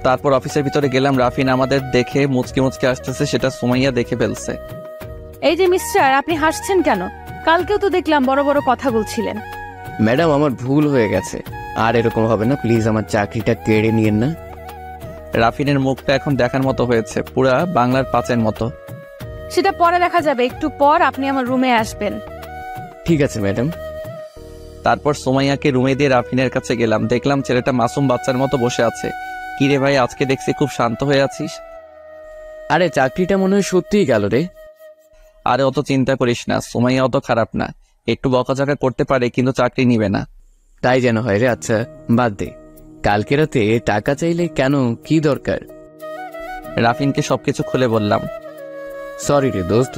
তারপর অফিসের ভিতরে গেলাম। রাফিন আমাদের দেখে মুচকে মুচকে আসতেছে, সেটা সুমাইয়া দেখে ফেলছে। এই যে মিস্টার, আপনি হাসছেন কেন? কালকেও তো দেখলাম বড় বড় কথা বলছিলেন। ম্যাডাম আমার ভুল হয়ে গেছে, আর এরকম হবে না, প্লিজ আমার চাকরিটা কেড়ে নিয়েন না। রাফিনের মুখটা এখন দেখার মতো হয়েছে, পুরা বাংলার পাঁচের মতো। সেটা পরে দেখা যাবে, একটু পর আপনি আমার রুমে আসবেন। ঠিক আছে ম্যাডাম। তারপর সুমাইয়াকে রুমে দিয়ে রাফিনের কাছে গেলাম। দেখলাম ছেলেটা মাসুম বাচ্চার মতো বসে আছে। কিরে ভাই, আজকে দেখছি খুব শান্ত হয়ে আছিস। আরে চাকরিটা মনে হয় সত্যিই গেল রে। আরে অত চিন্তা করিস না, সুমাইয়া অত খারাপ না, একটু বকাঝকা করতে পারে কিন্তু চাকরি নিবে না। তাই যেন হয় রে। আচ্ছা বাদ দে, কালকে রাতে টাকা চাইলে কেন, কি দরকার? রাফিনকে সবকিছু খুলে বললাম। সরি রে দোস্ত,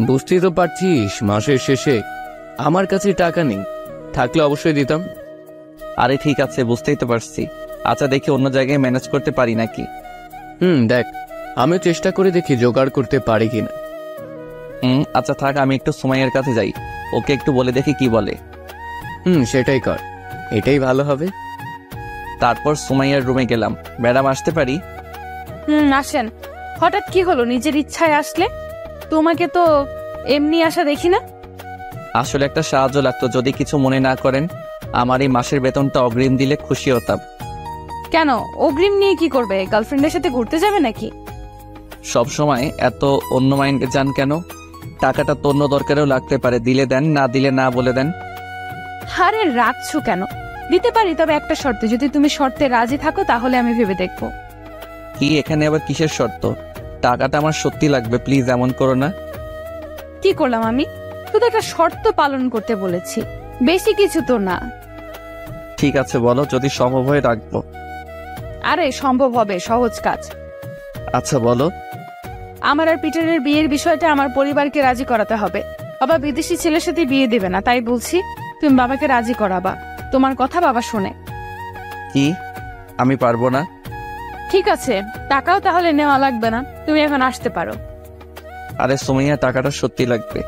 বুঝতেই তো পারছিস মাসের শেষে আমার কাছে টাকা নেই, থাকলে অবশ্যই দিতাম। আরে ঠিক আছে, বুঝতেই তো পারছি। আচ্ছা দেখি অন্য জায়গায় ম্যানেজ করতে পারি নাকি। দেখ, আমি চেষ্টা করে দেখি জোগাড় করতে পারি কিনা। আচ্ছা থাক, আমি একটু সুমাইয়ার কাছে যাই, ওকে একটু বলে দেখি কি বলে। সেটাই কর, এটাই ভালো হবে। তারপর সুমাইয়ার রুমে গেলাম। ম্যাডাম আসতে পারি? আসেন। হঠাৎ কি হলো, নিজের ইচ্ছায় আসলে? তোমাকে তো এমনি আসা দেখি না। আসলে একটা সাহায্য লাগতো, যদি কিছু মনে না করেন। আমার এই মাসের বেতনটা অগ্রিম দিলে খুশি হতাম। কেন, অগ্রিম নিয়ে কি করবে? গার্লফ্রেন্ডের সাথে ঘুরতে যাবে নাকি? সব সময় এত অন্য মাইন্ডে যান কেন? টাকাটা তো অন্য দরকারেও লাগতে পারে, দিলে দেন, না দিলে না বলে দেন। আরে রাখছো কেন? দিতে পারি, তবে একটা শর্তে। যদি তুমি শর্তে রাজি থাকো তাহলে আমি ভেবে দেখবো। কি, এখানে আবার কিসের শর্ত? টাকাটা আমার সত্যি লাগবে, প্লিজ এমন করো না। কি করলাম আমি? শুধু একটা শর্ত পালন করতে বলেছি, বেশি কিছু তো না। ঠিক আছে বলো, যদি সম্ভব হয় রাখবো। আরে সম্ভব হবে, সহজ কাজ। আচ্ছা বলো। আমার আর পিটারের বিয়ের বিষয়টা আমার পরিবারকে রাজি করাতে হবে। বাবা বিদেশি ছেলের সাথে বিয়ে দেবে না, তাই বলছি তুমি বাবাকে রাজি করাবা। তোমার কথা বাবা শোনে। কি, আমি পারবো না? ঠিক আছে, টাকাও তাহলে নেওয়া লাগবে না, তুমি এখন আসতে পারো। আরে সুমাইয়া, টাকাটা সত্যি লাগবে,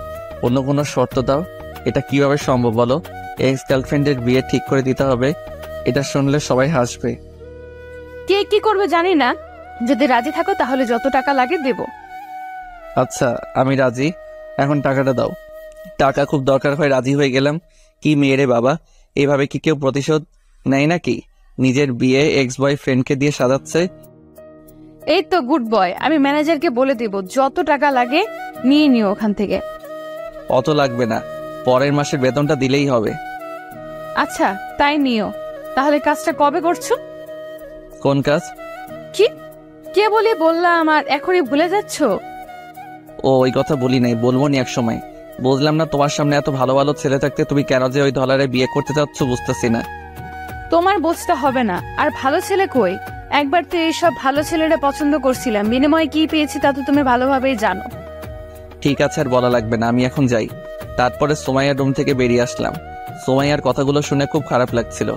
অন্য কোনো শর্ত দাও। এটা কিভাবে সম্ভব বলো? এক্স গার্লফ্রেন্ডের বিয়ে ঠিক করে দিতে হবে, এটা শুনলে সবাই হাসবে। কে কি করবে জানি না, যদি রাজি থাকো তাহলে যত টাকা লাগে দেব। আচ্ছা, আমি রাজি, এখন টাকাটা দাও। টাকা খুব দরকার হয় রাজি হয়ে গেলাম। কি মেয়ে রে বাবা, এভাবে কি কেউ প্রতিশোধ নেয় নাকি? নিজের বিয়ে এক্স বয়ফ্রেন্ডকে দিয়ে সাজাচ্ছে। এই তো গুড বয়, আমি ম্যানেজারকে বলে দেব যত টাকা লাগে নিয়ে নিও ওখান থেকে। অত লাগবে না, পরের মাসের বেতনটা দিলেই হবে। আচ্ছা তাই নিও। তাহলে কাজটা কবে করছো? কোন কাজ? কি কে বলি বললাম আর এখনই ভুলে যাচ্ছ? ও ওই কথা বলি নাই, বলবো নি এক সময়। বুঝলাম না, তোমার সামনে এত ভালো ভালো ছেলে থাকতে তুমি কেন যে ওই ডলারে বিয়ে করতে চাচ্ছ বুঝতেছি না। তোমার বুঝতে হবে না। আর ভালো ছেলে কই? একবার তো এইসব ভালো ছেলেরা পছন্দ করছিলাম, বিনিময়ে কি পেয়েছি তা তো তুমি ভালোভাবেই জানো। ঠিক আছে, আর বলা লাগবে না, আমি এখন যাই। তারপরে সুমাইয়ার রুম থেকে বেরিয়ে আসলাম। সুমাইয়ার কথাগুলো শুনে খুব খারাপ লাগছিল।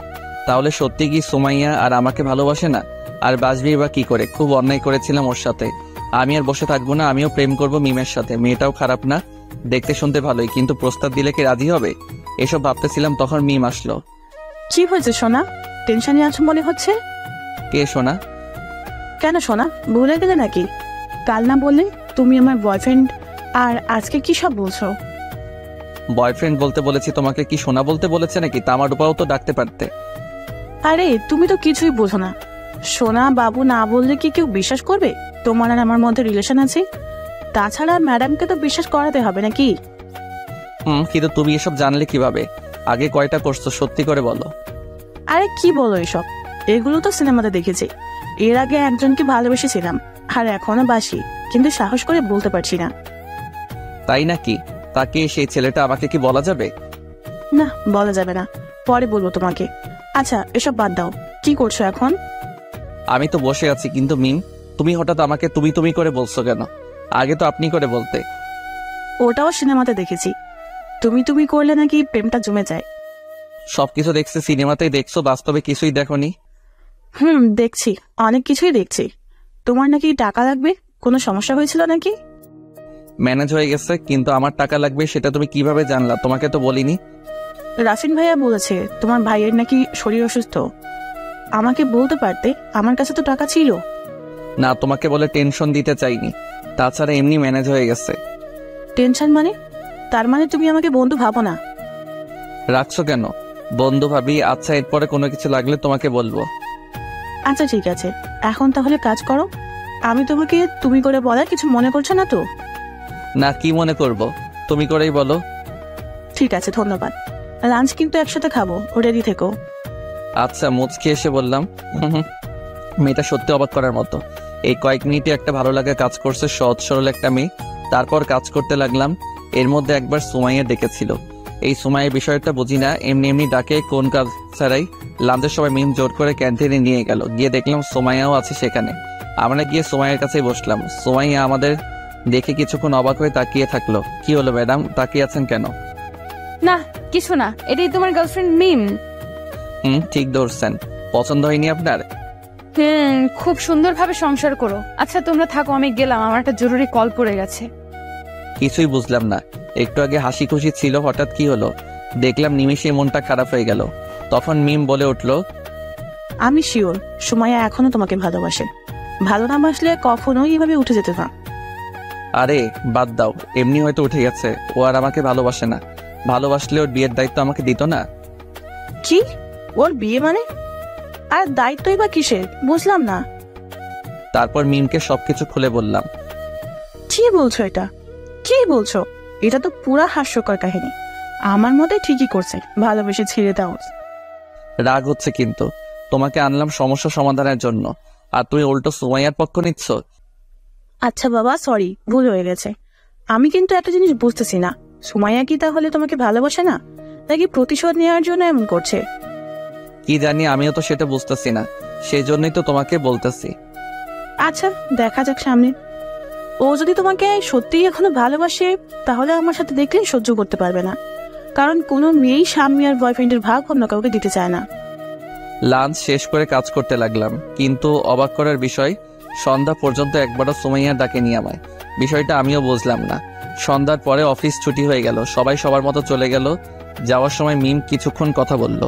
তাহলে সত্যি কি সুমাইয়া আর আমাকে ভালোবাসে না? আর বাসবি বা কি করে? খুব অন্যায় করেছিলাম ওর সাথে। আমি আর বসে থাকবো না, আমিও প্রেম করব মিমের সাথে। মেয়েটাও খারাপ না, দেখতে শুনতে ভালোই, কিন্তু প্রস্তাব দিলে কি রাজি হবে? এসব ভাবতেছিলাম, তখন মিম আসলো। কি হয়েছে সোনা? টেনশনে আছো মনে হচ্ছে। কে সোনা? কেন সোনা, ভুলে গেলে নাকি? কাল না বললে তুমি আমার বয়ফ্রেন্ড, আর আজকে কি সব বলছো? বয়ফ্রেন্ড বলতে বলেছি তোমাকে, কি সোনা বলতে বলেছে নাকি? তামার উপাও তো ডাকতে পারতে। আরে তুমি তো কিছুই বোঝো না। সোনা বাবু না বললে কি কেউ বিশ্বাস করবে তোমার আর আমার মধ্যে রিলেশন আছে? তাছাড়া ম্যাডামকে তো বিশ্বাস করাতে হবে নাকি? কিন্তু তুমি এসব জানলে কিভাবে? আগে কয়টা করছো সত্যি করে বলো। আরে কি বলো এসব? এগুলো তো সিনেমাতে দেখেছি। এর আগে একজনকে ভালোবেসেছিলাম, আর এখনো বাসি, কিন্তু সাহস করে বলতে পারছি না। তাই নাকি? তাকে সেই ছেলেটা আমাকে কি বলা যাবে? না, বলা যাবে না, পরে বলবো তোমাকে। আচ্ছা এসব বাদ দাও, কি করছো এখন? আমি তো বসে আছি, কিন্তু মিম তুমি হঠাৎ আমাকে তুমি তুমি করে বলছো কেন? আগে তো আপনি করে বলতে। ওটাও সিনেমাতে দেখেছি, তুমি তুমি করলে নাকি প্রেমটা জমে যায়। সবকিছু দেখছি সিনেমাতেই, দেখছো, বাস্তবে কিছুই দেখোনি। দেখছি, অনেক কিছুই দেখছি। তোমার নাকি টাকা লাগবে, কোনো সমস্যা হয়েছিল নাকি? ম্যানেজ হয়ে গেছে, কিন্তু আমার টাকা লাগবে সেটা তুমি কিভাবে জানলা? তোমাকে তো বলিনি। রাফিন ভাইয়া বলেছে তোমার ভাইয়ের নাকি শরীর অসুস্থ। আমাকে বলতে পারতে, আমার কাছে তো টাকা ছিল। না, তোমাকে বলে টেনশন দিতে চাইনি, তাছাড়া এমনি ম্যানেজ হয়ে গেছে। টেনশন মানে? তার মানে তুমি আমাকে বন্ধু ভাবো না? রাখছো কেন? বন্ধু ভাবি। আচ্ছা, এরপরে কোনো কিছু লাগলে তোমাকে বলবো। আচ্ছা ঠিক আছে, এখন তাহলে কাজ করো। আমি তোমাকে তুমি করে বলার কিছু মনে করছো না তো? না, কি মনে করব, তুমি করেই বলো। ঠিক আছে, ধন্যবাদ। লাঞ্চ কিন্তু একসাথে খাবো, রেডি থেকো। আচ্ছা, মুচকি এসে বললাম। মেয়েটা সত্যি অবাক করার মতো। এই কয়েক মিনিটে একটা ভালো লাগা কাজ করছে, সহজ সরল একটা মেয়ে। তারপর কাজ করতে লাগলাম। এর মধ্যে একবার সুমাইয়া ডেকেছিল। এই সুমাইয়ের বিষয়টা বুঝি না, এমনি এমনি ডাকে কোন কাজ ছাড়াই। লাঞ্চের সময় মিম জোর করে ক্যান্টিনে নিয়ে গেল, গিয়ে দেখলাম সুমাইয়াও আছে সেখানে। আমরা গিয়ে সুমাইয়ার কাছেই বসলাম। সুমাইয়া আমাদের দেখে কিছুক্ষণ অবাক হয়ে তাকিয়ে থাকলো। কি হলো ম্যাডাম, তাকিয়ে আছেন কেন? না কিছু না, এটাই তোমার গার্লফ্রেন্ড মিম। ঠিক ধরছেন। পছন্দ হয়নি আপনার? খুব সুন্দরভাবে সংসার করো। আচ্ছা তোমরা থাকো, আমি গেলাম, আমার একটা জরুরি কল পড়ে গেছে। কিছুই বুঝলাম না। একটু আগে হাসি খুশি ছিল, হঠাৎ কি হলো? দেখলাম নিমেষে মনটা খারাপ হয়ে গেল। তখন মিম বলে উঠলো, আমি শিওর সুমাইয়া এখনো তোমাকে ভালোবাসে। ভালো না বাসলে কখনোই এভাবে উঠে যেতে না। আরে বাদ দাও, এমনি হয়তো উঠে গেছে। ও আর আমাকে ভালোবাসে না। ভালোবাসলে ওর বিয়ের দায়িত্ব আমাকে দিত না। কি? ওর বিয়ে মানে? আর দায়িত্বই বা কিসের, বুঝলাম না। তারপর মিমকে সবকিছু খুলে বললাম। কি বলছো এটা? কি বলছো? এটা তো পুরা হাস্যকর কাহিনী। আমার মতে ঠিকই করছে, ভালোবেসে ছেড়ে দাও। রাগ হচ্ছে কিন্তু। তোমাকে আনলাম সমস্যা সমাধানের জন্য, আর তুমি উল্টো সুমাইয়ার পক্ষ নিচ্ছ। আচ্ছা বাবা, সরি, ভুল হয়ে গেছে। আমি কিন্তু একটা জিনিস বুঝতেছি না, সুমাইয়া কি তাহলে তোমাকে ভালোবাসে না, নাকি প্রতিশোধ নেওয়ার জন্য এমন করছে? কি জানি, আমিও তো সেটা বুঝতেছি না। সেই জন্যই তো তোমাকে বলতেছি। আচ্ছা দেখা যাক সামনে। ও যদি তোমাকে সত্যিই এখনো ভালোবাসে, তাহলে আমার সাথে দেখলেই সহ্য করতে পারবে না। কারণ কোনো মেয়েই স্বামী আর বয়ফ্রেন্ডের ভাগ অন্য কাউকে দিতে চায় না। লাঞ্চ শেষ করে কাজ করতে লাগলাম, কিন্তু অবাক করার বিষয়, সন্ধ্যা পর্যন্ত একবারও সুমাইয়া ডাকেনি আমায়। বিষয়টা আমিও বুঝলাম না। সন্ধ্যার পরে অফিস ছুটি হয়ে গেল, সবাই সবার মতো চলে গেল। যাওয়ার সময় মিম কিছুক্ষণ কথা বলল।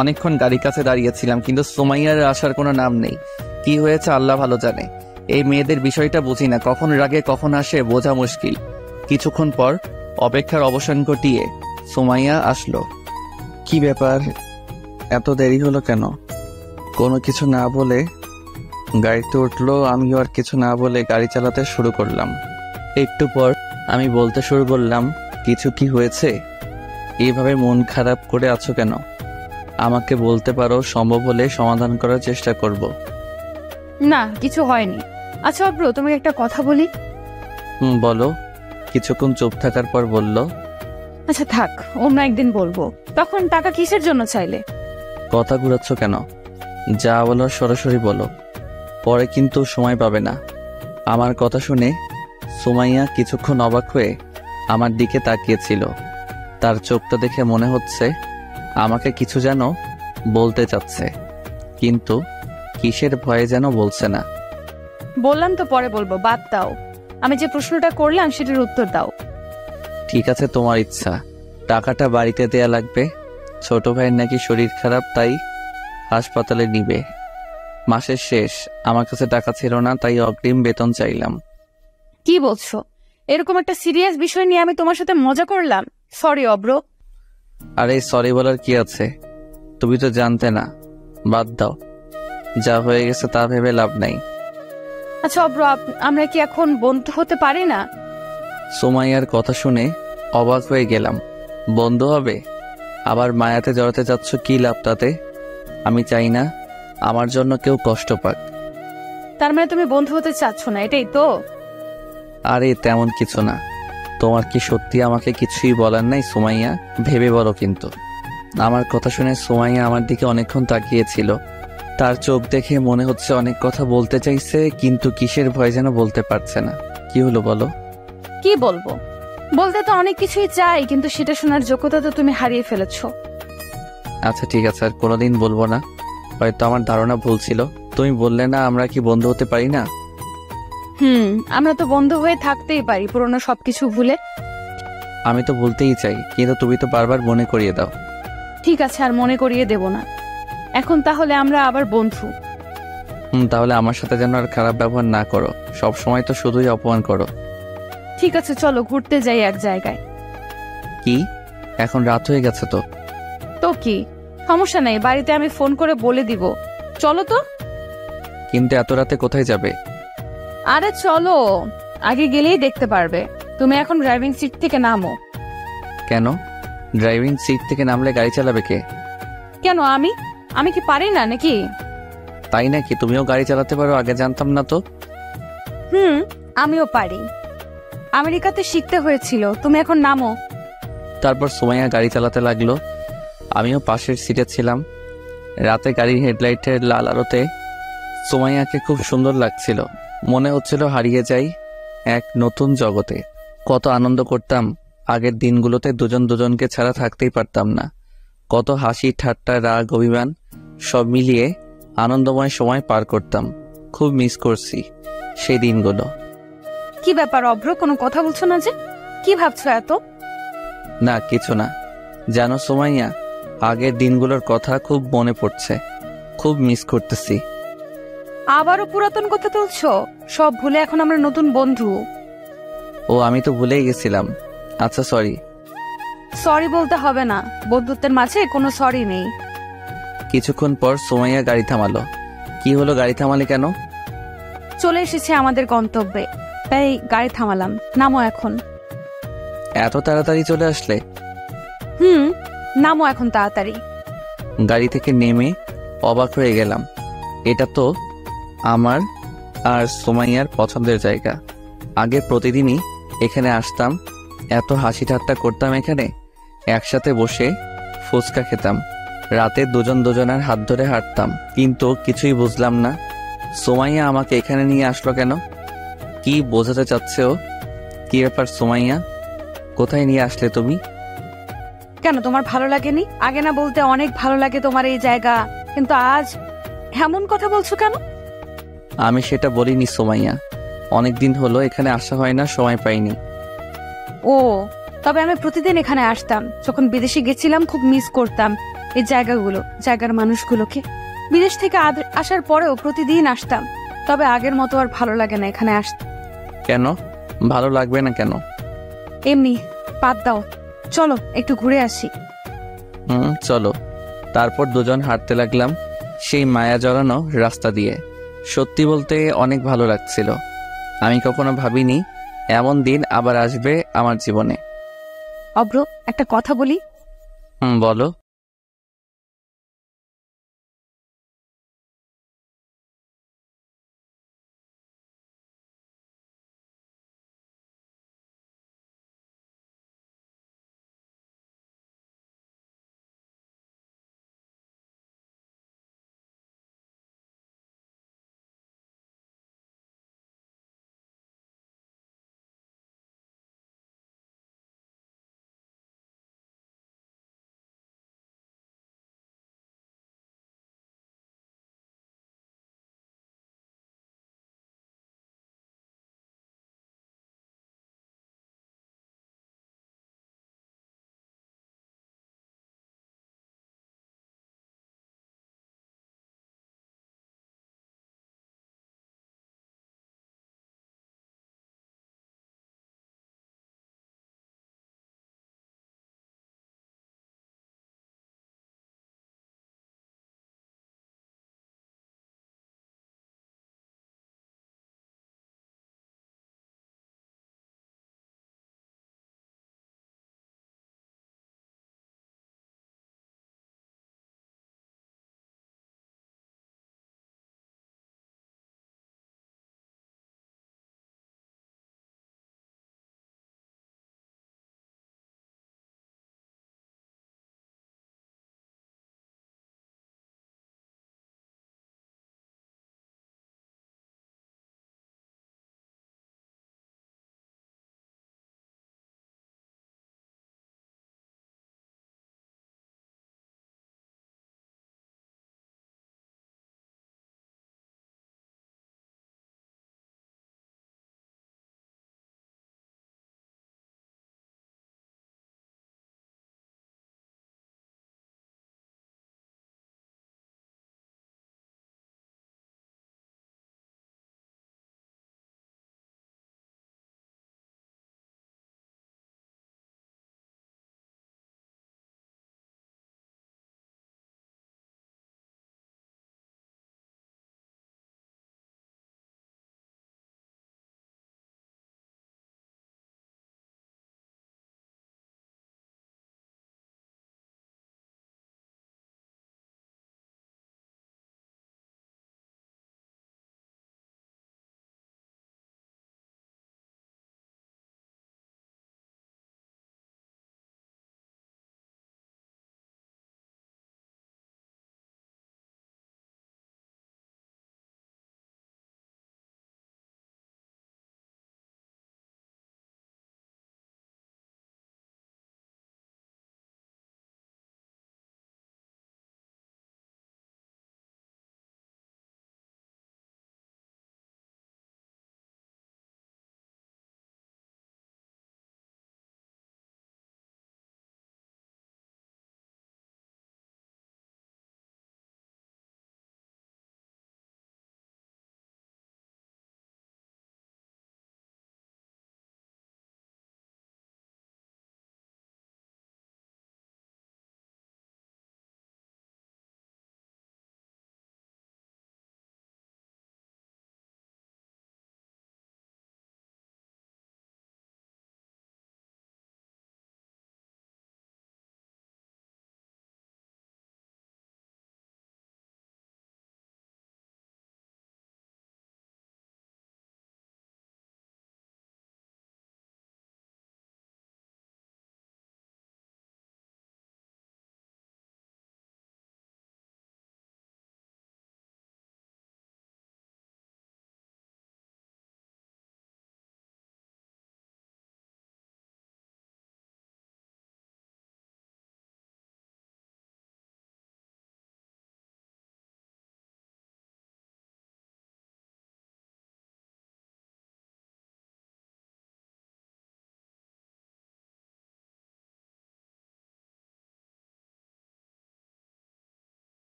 অনেকক্ষণ গাড়ির কাছে দাঁড়িয়েছিলাম, কিন্তু সুমাইয়ার আসার কোনো নাম নেই। কি হয়েছে আল্লাহ ভালো জানে। এই মেয়েদের বিষয়টা বুঝি না, কখন রাগে কখন আসে বোঝা মুশকিল। কিছুক্ষণ পর অপেক্ষার অবসান ঘটিয়ে সুমাইয়া আসলো। কি ব্যাপার, এত দেরি হলো কেন? কোনো কিছু না বলে গাড়িতে উঠলো, আমিও আর কিছু না বলে গাড়ি চালাতে শুরু করলাম। একটু পর আমি বলতে শুরু করলাম, কিছু কি হয়েছে? এইভাবে মন খারাপ করে আছো কেন? আমাকে বলতে পারো, সম্ভব হলে সমাধান করার চেষ্টা করব। না, কিছু হয়নি। আচ্ছা অব্র, তোমাকে একটা কথা বলি। বলো। কিছুক্ষণ চুপ থাকার পর বলল, আচ্ছা থাক, অন্য একদিন বলবো। তখন টাকা কিসের জন্য চাইলে? কথা ঘুরাচ্ছ কেন? যা বলো সরাসরি বলো, পরে কিন্তু সময় পাবে না। আমার কথা শুনে সুমাইয়া কিছুক্ষণ অবাক হয়ে আমার দিকে তাকিয়েছিল। তার চোখটা দেখে মনে হচ্ছে আমাকে কিছু যেন বলতে চাচ্ছে, কিন্তু কিসের ভয়ে যেন বলছে না। বললাম তো পরে বলবো, বাদ দাও। আমি যে প্রশ্নটা করলাম সেটার উত্তর দাও। ঠিক আছে, তোমার ইচ্ছা। টাকাটা বাড়িতে দেয়া লাগবে। ছোট ভাইয়ের নাকি শরীর খারাপ, তাই হাসপাতালে নিবে। মাসের শেষ, আমার কাছে টাকা ছিল না, তাই অগ্রিম বেতন চাইলাম। কি বলছো? এরকম একটা সিরিয়াস বিষয় নিয়ে আমি তোমার সাথে মজা করলাম? সরি অব্র। আরে সরি বলার কি আছে? তুমি তো জানতে না। বাদ দাও, যা হয়ে গেছে তা ভেবে লাভ নাই। আচ্ছা অব্র, আমরা কি এখন বন্ধু হতে পারি না? সুমাইয়ার কথা শুনে অবাক হয়ে গেলাম। বন্ধু হবে? আবার মায়াতে জড়াতে যাচ্ছ, কি লাভ তাতে? আমি চাই না আমার জন্য কেউ কষ্ট পাক। তার মানে তুমি বন্ধু হতে চাচ্ছ না, এটাই তো? আরে তেমন কিছু না। তোমার কি সত্যি আমাকে কিছুই বলার নাই সুমাইয়া? ভেবে বলো কিন্তু। আমার কথা শুনে সুমাইয়া আমার দিকে অনেকক্ষণ তাকিয়েছিল। তার চোখ দেখে মনে হচ্ছে অনেক কথা বলতে চাইছে, কিন্তু কিসের ভয় যেন বলতে পারছে না। কি হলো বলো? কি বলবো? বলতে তো অনেক কিছুই চাই, কিন্তু সেটা শোনার যোগ্যতা তো তুমি হারিয়ে ফেলেছো। আচ্ছা ঠিক আছে, আর কোনোদিন বলবো না। হয়তো আমার ধারণা ভুল ছিল। তুমি বললে না আমরা কি বন্ধু হতে পারি না? আমরা তো বন্ধু হয়ে থাকতেই পারি, পুরনো সবকিছু ভুলে। আমি তো বলতেই চাই, কিন্তু তুমি তো বারবার মনে করিয়ে দাও। ঠিক আছে, আর মনে করিয়ে দেব না। এখন তাহলে আমরা আবার বন্ধু। তাহলে আমার সাথে যেন আর খারাপ ব্যবহার না করো। সব সময় তো শুধুই অপমান করো। ঠিক আছে, চলো ঘুরতে যাই এক জায়গায়। কি? এখন রাত হয়ে গেছে তো। তো কি সমস্যা নেই, বাড়িতে আমি ফোন করে বলে দিব। চলো তো। কিন্তু এত রাতে কোথায় যাবে? আরে চলো, আগে গেলেই দেখতে পারবে। তুমি এখন ড্রাইভিং সিট থেকে নামো। কেন? ড্রাইভিং সিট থেকে নামলে গাড়ি চালাবে কে? কেন, আমি কি পারি না নাকি? তাই নাকি? তুমিও গাড়ি চালাতে পারো? আগে জানতাম না তো। আমিও পারি, আমেরিকাতে শিখতে হয়েছিল। তুমি এখন নামো। তারপর সুমাইয়া গাড়ি চালাতে লাগলো। আমিও পাশের সিটে ছিলাম। রাতে গাড়ির হেডলাইটের লাল আলোতে সুমাইয়াকে খুব সুন্দর লাগছিল। মনে হচ্ছিল হারিয়ে যাই এক নতুন জগতে। কত আনন্দ করতাম আগের দিনগুলোতে, দুজন দুজনকে ছাড়া থাকতেই পারতাম না। কত হাসি ঠাট্টা রাগ অভিমান সব মিলিয়ে আনন্দময় সময় পার করতাম। খুব মিস করছি সেই দিনগুলো। কি ব্যাপার অভ্র, কোনো কথা বলছো না যে? কি ভাবছো এত? না কিছু না। জানো সুমাইয়া, আগের দিনগুলোর কথা খুব মনে পড়ছে। খুব মিস করতেছি। আবারও পুরাতন কথা তুলছো? সব ভুলে এখন আমরা নতুন বন্ধু। ও, আমি তো ভুলেই গেছিলাম। আচ্ছা সরি। সরি বলতে হবে না, বন্ধুত্বের মাঝে কোনো সরি নেই। কিছুক্ষণ পর সুমাইয়া গাড়ি থামালো। কি হলো, গাড়ি থামালে কেন? চলে এসেছে আমাদের গন্তব্যে, তাই গাড়ি থামালাম। নামো এখন। এত তাড়াতাড়ি চলে আসলে? নামো এখন তাড়াতাড়ি। গাড়ি থেকে নেমে অবাক হয়ে গেলাম। এটা তো আমার আর সুমাইয়ার পছন্দের জায়গা। আগে প্রতিদিনই এখানে আসতাম, এত হাসি ঠাট্টা করতাম এখানে, একসাথে বসে ফুচকা খেতাম, রাতে দুজন দুজনের হাত ধরে হাঁটতাম। কিন্তু কিছুই বুঝলাম না সুমাইয়া আমাকে এখানে নিয়ে আসলো কেন? কি বোঝাতে চাচ্ছে ও? কি ব্যাপার সুমাইয়া, কোথায় নিয়ে আসলে তুমি? কেন, তোমার ভালো লাগেনি? আগে না বলতে অনেক ভালো লাগে তোমার এই জায়গা, কিন্তু আজ এমন কথা বলছো কেন? আমি সেটা বলিনি সুমাইয়া। অনেক দিন হলো এখানে আসা হয় না, সময় পাইনি। ও, তবে আমি প্রতিদিন এখানে আসতাম। যখন বিদেশে গেছিলাম খুব মিস করতাম এই জায়গাগুলো, জায়গার মানুষগুলোকে। বিদেশ থেকে আসার পরেও প্রতিদিন আসতাম, তবে আগের মতো আর ভালো লাগে না এখানে আসতে। কেন ভালো লাগবে না কেন? এমনি, বাদ দাও, চলো একটু ঘুরে আসি। চলো। তারপর দুজন হাঁটতে লাগলাম সেই মায়া জড়ানো রাস্তা দিয়ে। সত্যি বলতে অনেক ভালো লাগছিল। আমি কখনো ভাবিনি এমন দিন আবার আসবে আমার জীবনে। অব্র, একটা কথা বলি। বলো।